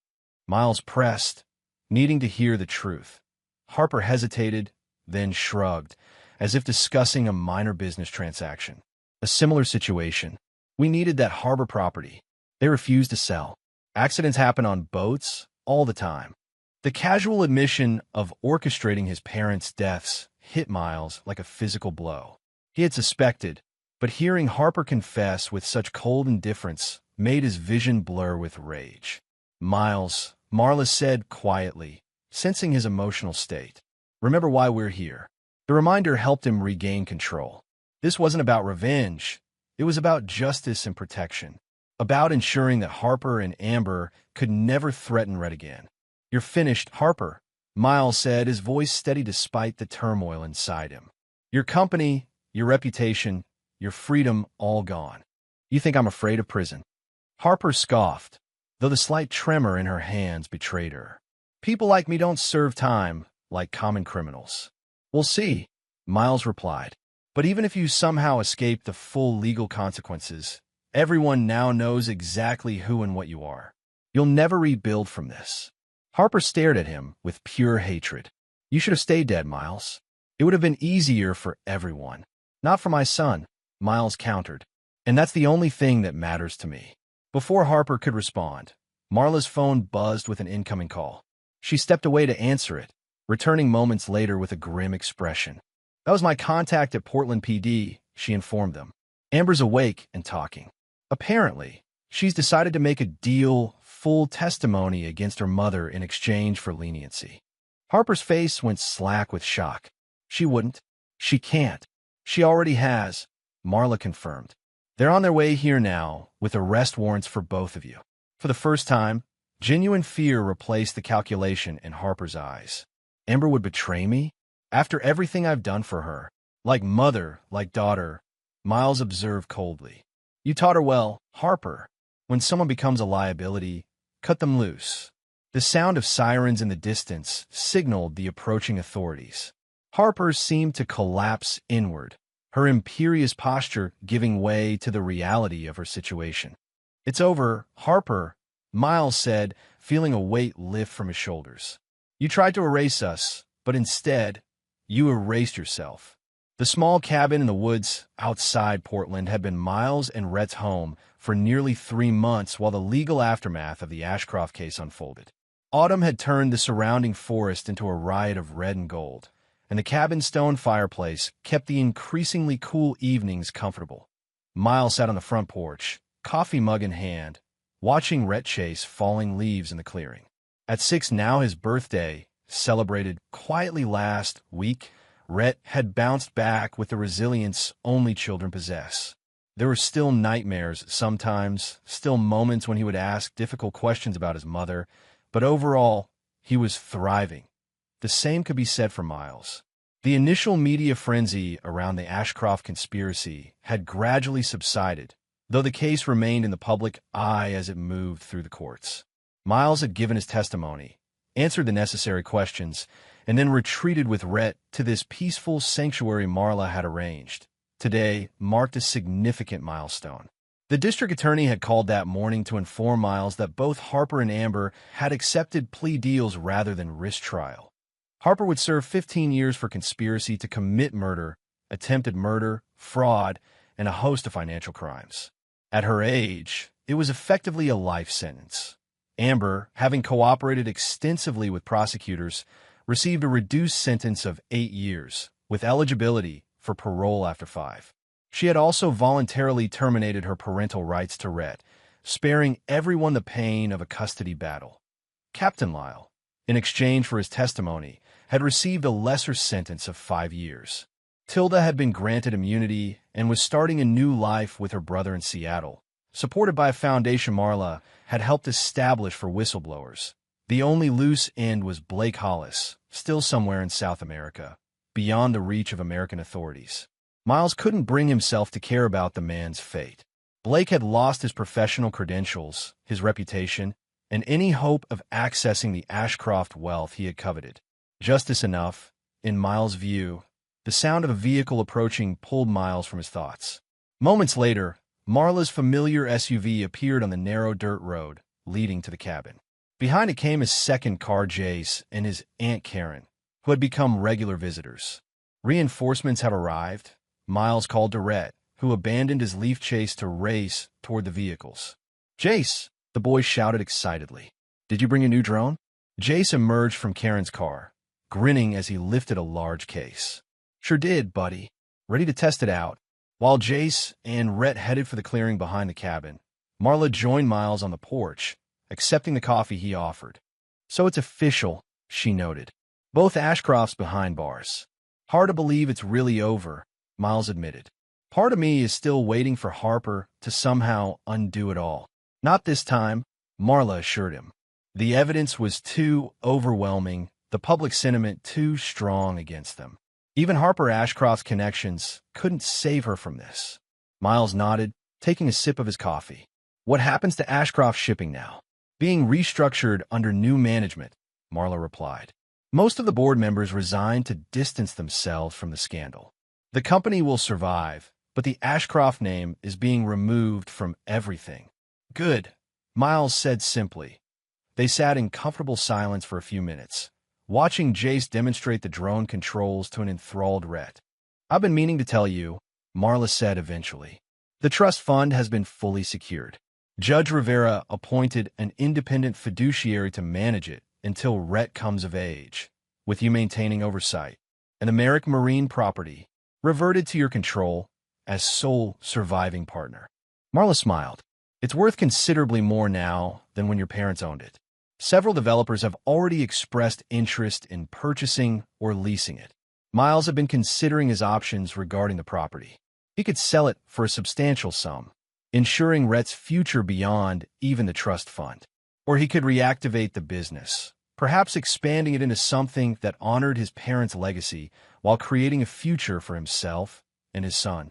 Miles pressed, needing to hear the truth. Harper hesitated, then shrugged, as if discussing a minor business transaction. A similar situation. We needed that harbor property. They refused to sell. Accidents happen on boats all the time. The casual admission of orchestrating his parents' deaths hit Miles like a physical blow. He had suspected, but hearing Harper confess with such cold indifference made his vision blur with rage. Miles, Marla said quietly, sensing his emotional state. Remember why we're here. The reminder helped him regain control. This wasn't about revenge. It was about justice and protection. About ensuring that Harper and Amber could never threaten Red again. You're finished, Harper, Miles said, his voice steady despite the turmoil inside him. Your company, your reputation, your freedom all gone. You think I'm afraid of prison?" Harper scoffed, though the slight tremor in her hands betrayed her. "People like me don't serve time like common criminals." "We'll see," Miles replied. "But even if you somehow escape the full legal consequences, everyone now knows exactly who and what you are. You'll never rebuild from this." Harper stared at him with pure hatred. "You should have stayed dead, Miles. It would have been easier for everyone." "Not for my son," Miles countered. "And that's the only thing that matters to me." Before Harper could respond, Marla's phone buzzed with an incoming call. She stepped away to answer it, returning moments later with a grim expression. "That was my contact at Portland PD," she informed them. "Amber's awake and talking. Apparently, she's decided to make a deal, full testimony against her mother in exchange for leniency." Harper's face went slack with shock. "She wouldn't. She can't. She already has," Marla confirmed. "They're on their way here now, with arrest warrants for both of you." For the first time, genuine fear replaced the calculation in Harper's eyes. "Amber would betray me? After everything I've done for her? Like mother, like daughter," Miles observed coldly. "You taught her well, Harper. When someone becomes a liability, cut them loose." The sound of sirens in the distance signaled the approaching authorities. Harper seemed to collapse inward, her imperious posture giving way to the reality of her situation. "It's over, Harper," Miles said, feeling a weight lift from his shoulders. "You tried to erase us, but instead, you erased yourself." The small cabin in the woods outside Portland had been Miles and Rhett's home for nearly 3 months while the legal aftermath of the Ashcroft case unfolded. Autumn had turned the surrounding forest into a riot of red and gold, and the cabin's stone fireplace kept the increasingly cool evenings comfortable. Miles sat on the front porch, coffee mug in hand, watching Rhett chase falling leaves in the clearing. At 6 now, his birthday, celebrated quietly last week, Rhett had bounced back with the resilience only children possess. There were still nightmares sometimes, still moments when he would ask difficult questions about his mother, but overall, he was thriving. The same could be said for Miles. The initial media frenzy around the Ashcroft conspiracy had gradually subsided, though the case remained in the public eye as it moved through the courts. Miles had given his testimony, answered the necessary questions, and then retreated with Rhett to this peaceful sanctuary Marla had arranged. Today marked a significant milestone. The district attorney had called that morning to inform Miles that both Harper and Amber had accepted plea deals rather than risk trial. Harper would serve 15 years for conspiracy to commit murder, attempted murder, fraud, and a host of financial crimes. At her age, it was effectively a life sentence. Amber, having cooperated extensively with prosecutors, received a reduced sentence of 8 years, with eligibility for parole after 5. She had also voluntarily terminated her parental rights to Rhett, sparing everyone the pain of a custody battle. Captain Lyle, in exchange for his testimony, had received a lesser sentence of 5 years. Tilda had been granted immunity and was starting a new life with her brother in Seattle, supported by a foundation Marla had helped establish for whistleblowers. The only loose end was Blake Hollis, still somewhere in South America, beyond the reach of American authorities. Miles couldn't bring himself to care about the man's fate. Blake had lost his professional credentials, his reputation, and any hope of accessing the Ashcroft wealth he had coveted. Justice enough, in Miles' view, the sound of a vehicle approaching pulled Miles from his thoughts. Moments later, Marla's familiar SUV appeared on the narrow dirt road leading to the cabin. Behind it came his second car, Jace, and his Aunt Karen, who had become regular visitors. Reinforcements have arrived, Miles called to Rhett, who abandoned his leaf chase to race toward the vehicles. "Jace!" the boy shouted excitedly. "Did you bring a new drone?" Jace emerged from Karen's car, grinning as he lifted a large case. "Sure did, buddy. Ready to test it out." While Jace and Rhett headed for the clearing behind the cabin, Marla joined Miles on the porch, accepting the coffee he offered. "So it's official," she noted. "Both Ashcrofts behind bars. Hard to believe it's really over," Miles admitted. "Part of me is still waiting for Harper to somehow undo it all." "Not this time," Marla assured him. The evidence was too overwhelming, the public sentiment too strong against them. Even Harper Ashcroft's connections couldn't save her from this. Miles nodded, taking a sip of his coffee. What happens to Ashcroft Shipping now? Being restructured under new management, Marla replied. Most of the board members resigned to distance themselves from the scandal. The company will survive, but the Ashcroft name is being removed from everything. Good, Miles said simply. They sat in comfortable silence for a few minutes, watching Jace demonstrate the drone controls to an enthralled Rhett. I've been meaning to tell you, Marla said eventually. The trust fund has been fully secured. Judge Rivera appointed an independent fiduciary to manage it until Rhett comes of age, with you maintaining oversight. And the Merrick Marine property reverted to your control as sole surviving partner. Marla smiled. It's worth considerably more now than when your parents owned it. Several developers have already expressed interest in purchasing or leasing it. Miles had been considering his options regarding the property. He could sell it for a substantial sum, ensuring Rhett's future beyond even the trust fund. Or he could reactivate the business, perhaps expanding it into something that honored his parents' legacy while creating a future for himself and his son.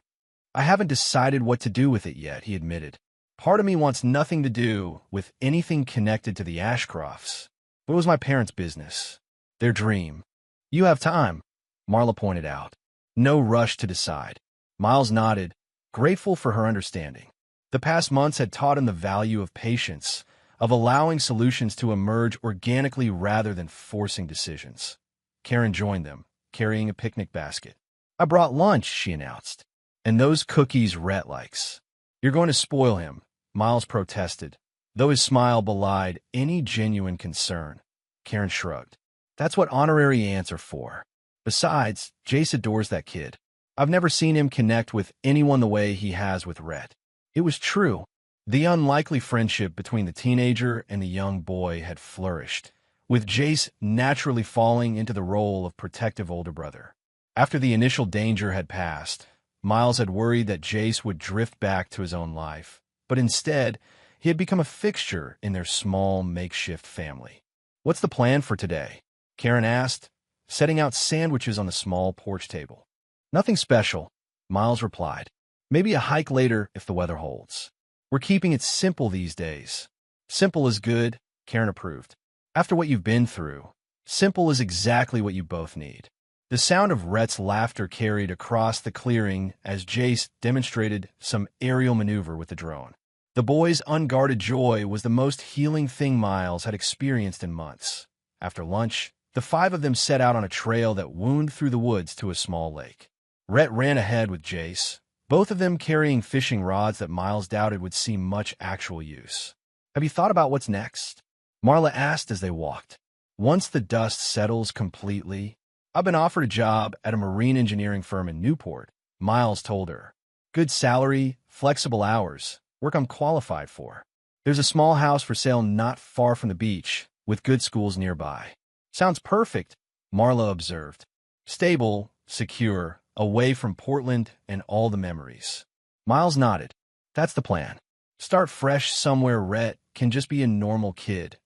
I haven't decided what to do with it yet, he admitted. Part of me wants nothing to do with anything connected to the Ashcrofts. But it was my parents' business, their dream. You have time, Marla pointed out. No rush to decide. Miles nodded, grateful for her understanding. The past months had taught him the value of patience, of allowing solutions to emerge organically rather than forcing decisions. Karen joined them, carrying a picnic basket. I brought lunch, she announced. And those cookies Rhett likes. You're going to spoil him, Miles protested, though his smile belied any genuine concern. Karen shrugged. That's what honorary aunts are for. Besides, Jace adores that kid. I've never seen him connect with anyone the way he has with Rhett. It was true. The unlikely friendship between the teenager and the young boy had flourished, with Jace naturally falling into the role of protective older brother. After the initial danger had passed, Miles had worried that Jace would drift back to his own life, but instead, he had become a fixture in their small, makeshift family. What's the plan for today? Karen asked, setting out sandwiches on the small porch table. Nothing special, Miles replied. Maybe a hike later if the weather holds. We're keeping it simple these days. Simple is good, Karen approved. After what you've been through, simple is exactly what you both need. The sound of Rhett's laughter carried across the clearing as Jace demonstrated some aerial maneuver with the drone. The boy's unguarded joy was the most healing thing Miles had experienced in months. After lunch, the five of them set out on a trail that wound through the woods to a small lake. Rhett ran ahead with Jace, both of them carrying fishing rods that Miles doubted would see much actual use. Have you thought about what's next? Marla asked as they walked. Once the dust settles completely, I've been offered a job at a marine engineering firm in Newport, Miles told her. Good salary, flexible hours, work I'm qualified for. There's a small house for sale not far from the beach, with good schools nearby. Sounds perfect, Marla observed. Stable, secure, away from Portland and all the memories. Miles nodded. That's the plan. Start fresh somewhere Rhett can just be a normal kid,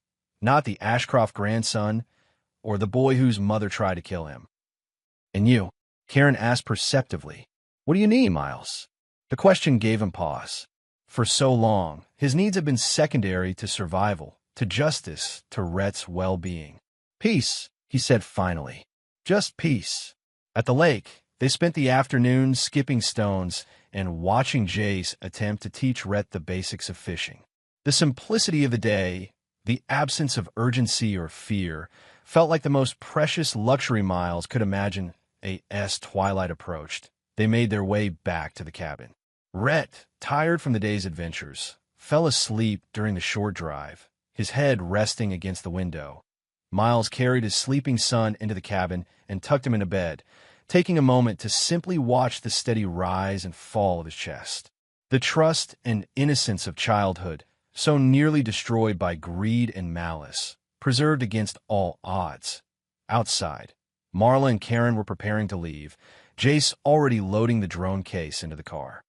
not the Ashcroft grandson or the boy whose mother tried to kill him. And you? Karen asked perceptively. What do you need, Miles? The question gave him pause. For so long, his needs had been secondary to survival, to justice, to Rhett's well-being. Peace, he said finally. Just peace. At the lake, they spent the afternoon skipping stones and watching Jace attempt to teach Rhett the basics of fishing. The simplicity of the day, the absence of urgency or fear, felt like the most precious luxury Miles could imagine as twilight approached. They made their way back to the cabin. Rhett, tired from the day's adventures, fell asleep during the short drive, his head resting against the window. Miles carried his sleeping son into the cabin and tucked him into bed, taking a moment to simply watch the steady rise and fall of his chest. The trust and innocence of childhood, so nearly destroyed by greed and malice, preserved against all odds. Outside, Marla and Karen were preparing to leave, Jace already loading the drone case into the car.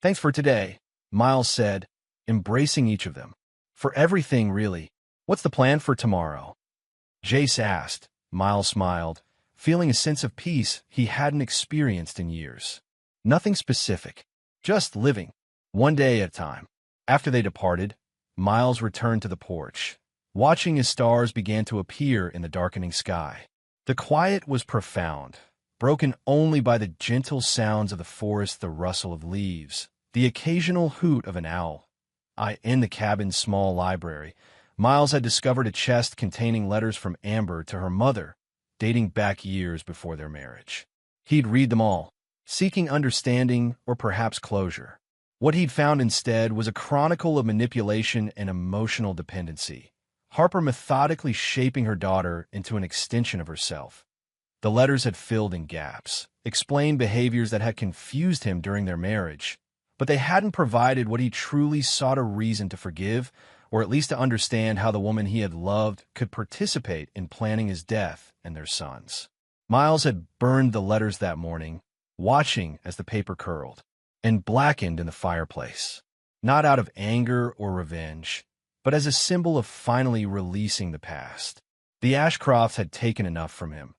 Thanks for today, Miles said, embracing each of them. For everything, really. What's the plan for tomorrow? Jace asked. Miles smiled, feeling a sense of peace he hadn't experienced in years. Nothing specific, just living, one day at a time. After they departed, Miles returned to the porch, watching as stars began to appear in the darkening sky. The quiet was profound, broken only by the gentle sounds of the forest, the rustle of leaves, the occasional hoot of an owl. In the cabin's small library, Miles had discovered a chest containing letters from Amber to her mother, dating back years before their marriage. He'd read them all, seeking understanding or perhaps closure. What he'd found instead was a chronicle of manipulation and emotional dependency, Harper methodically shaping her daughter into an extension of herself. The letters had filled in gaps, explained behaviors that had confused him during their marriage, but they hadn't provided what he truly sought a reason to forgive, or at least to understand how the woman he had loved could participate in planning his death and their sons. Miles had burned the letters that morning, watching as the paper curled and blackened in the fireplace, not out of anger or revenge, but as a symbol of finally releasing the past. The Ashcrofts had taken enough from him.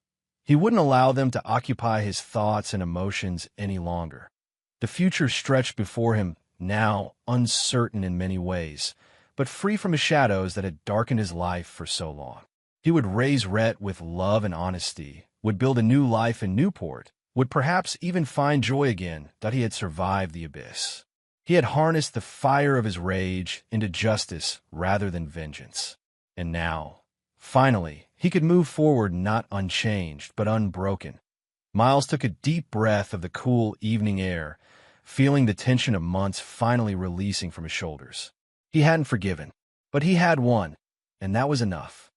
He wouldn't allow them to occupy his thoughts and emotions any longer. The future stretched before him, now uncertain in many ways, but free from the shadows that had darkened his life for so long. He would raise Rhett with love and honesty, would build a new life in Newport, would perhaps even find joy again that he had survived the abyss. He had harnessed the fire of his rage into justice rather than vengeance. And now, finally, he could move forward not unchanged, but unbroken. Miles took a deep breath of the cool evening air, feeling the tension of months finally releasing from his shoulders. He hadn't forgiven, but he had won, and that was enough.